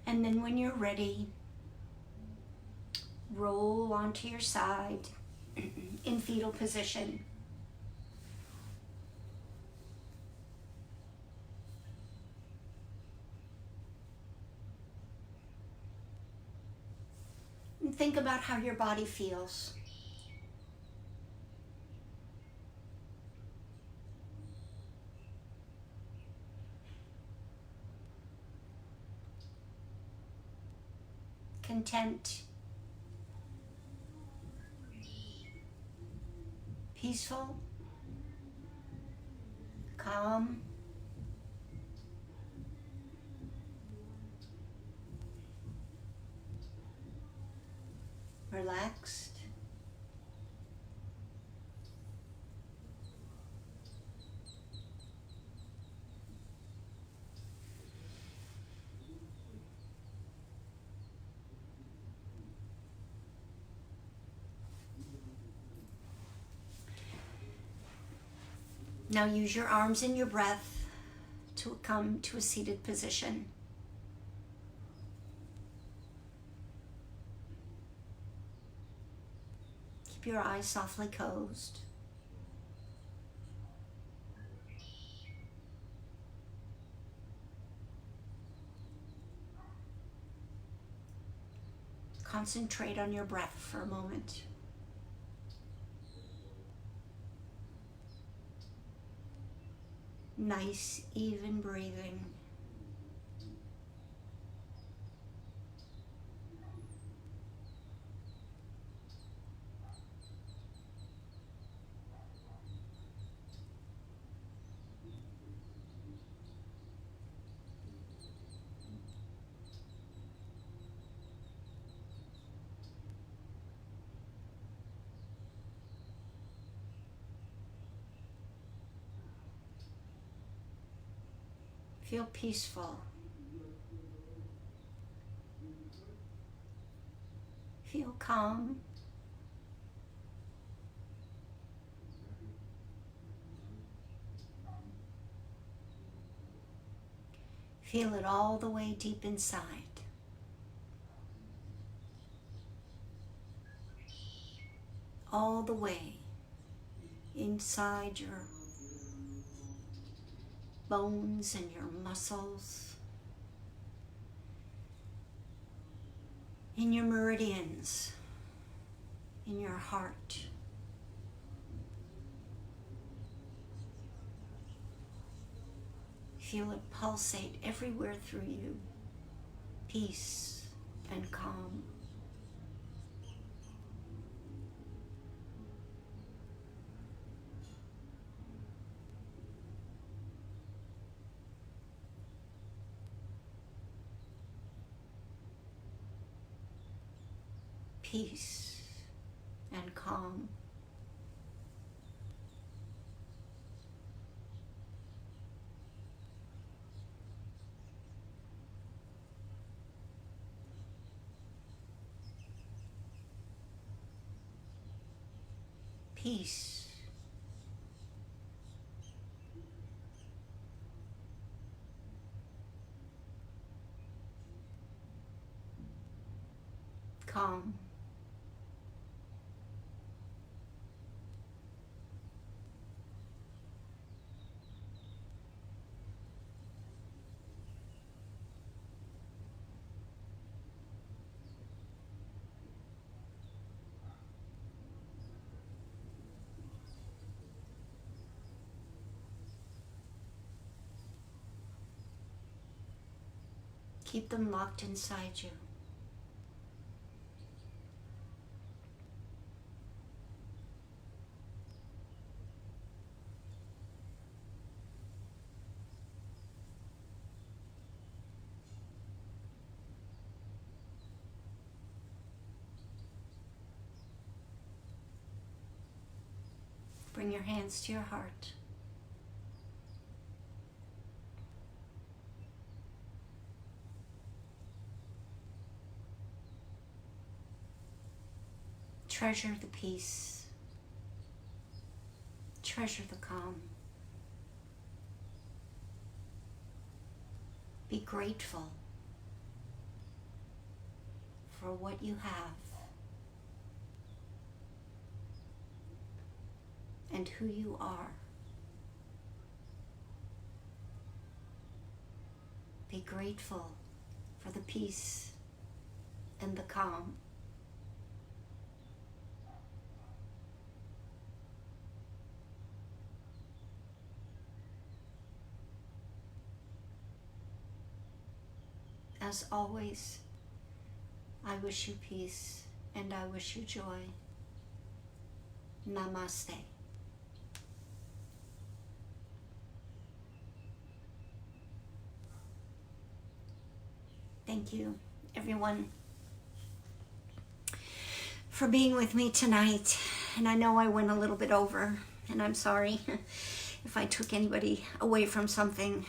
And then when you're ready, roll onto your side in fetal position. think about how your body feels. Content, peaceful, calm, relaxed. Now use your arms and your breath to come to a seated position. Keep your eyes softly closed. Concentrate on your breath for a moment. Nice, even breathing. Feel peaceful. Feel calm. Feel it all the way deep inside. All the way inside your bones and your muscles, in your meridians, in your heart. Feel it pulsate everywhere through you. Peace and calm. Peace and calm. Peace. Calm. Keep them locked inside you. Bring your hands to your heart. Treasure the peace. Treasure the calm. Be grateful for what you have and who you are. Be grateful for the peace and the calm. as always, I wish you peace and I wish you joy. Namaste. Thank you, everyone, for being with me tonight. And I know I went a little bit over, and I'm sorry if I took anybody away from something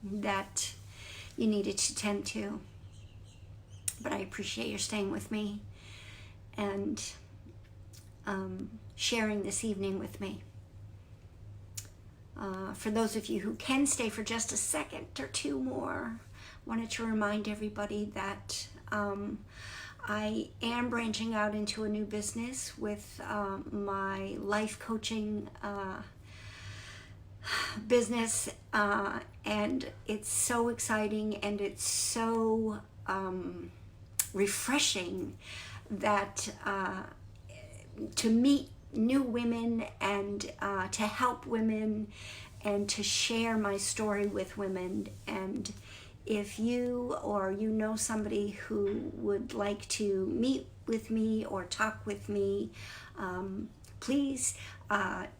that you needed to tend to. But I appreciate your staying with me and sharing this evening with me. For those of you who can stay for just a second or two more, wanted to remind everybody that I am branching out into a new business with my life coaching business, and it's so exciting and it's so refreshing that to meet new women and to help women and to share my story with women. And if you or you know somebody who would like to meet with me or talk with me, please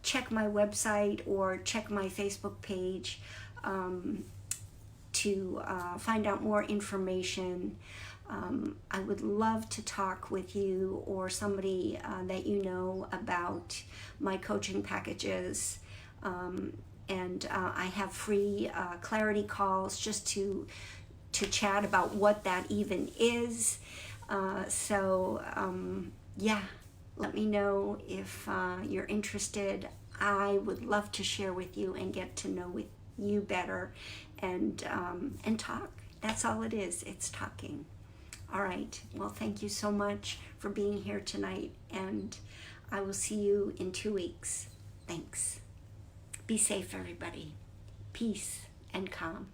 check my website or check my Facebook page to find out more information. I would love to talk with you or somebody that you know about my coaching packages. And I have free clarity calls just to chat about what that even is. Yeah, let me know if you're interested. I would love to share with you and get to know with you better and talk. That's all it is. It's talking. All right. Well, thank you so much for being here tonight, and I will see you in 2 weeks. Thanks. Be safe, everybody. Peace and calm.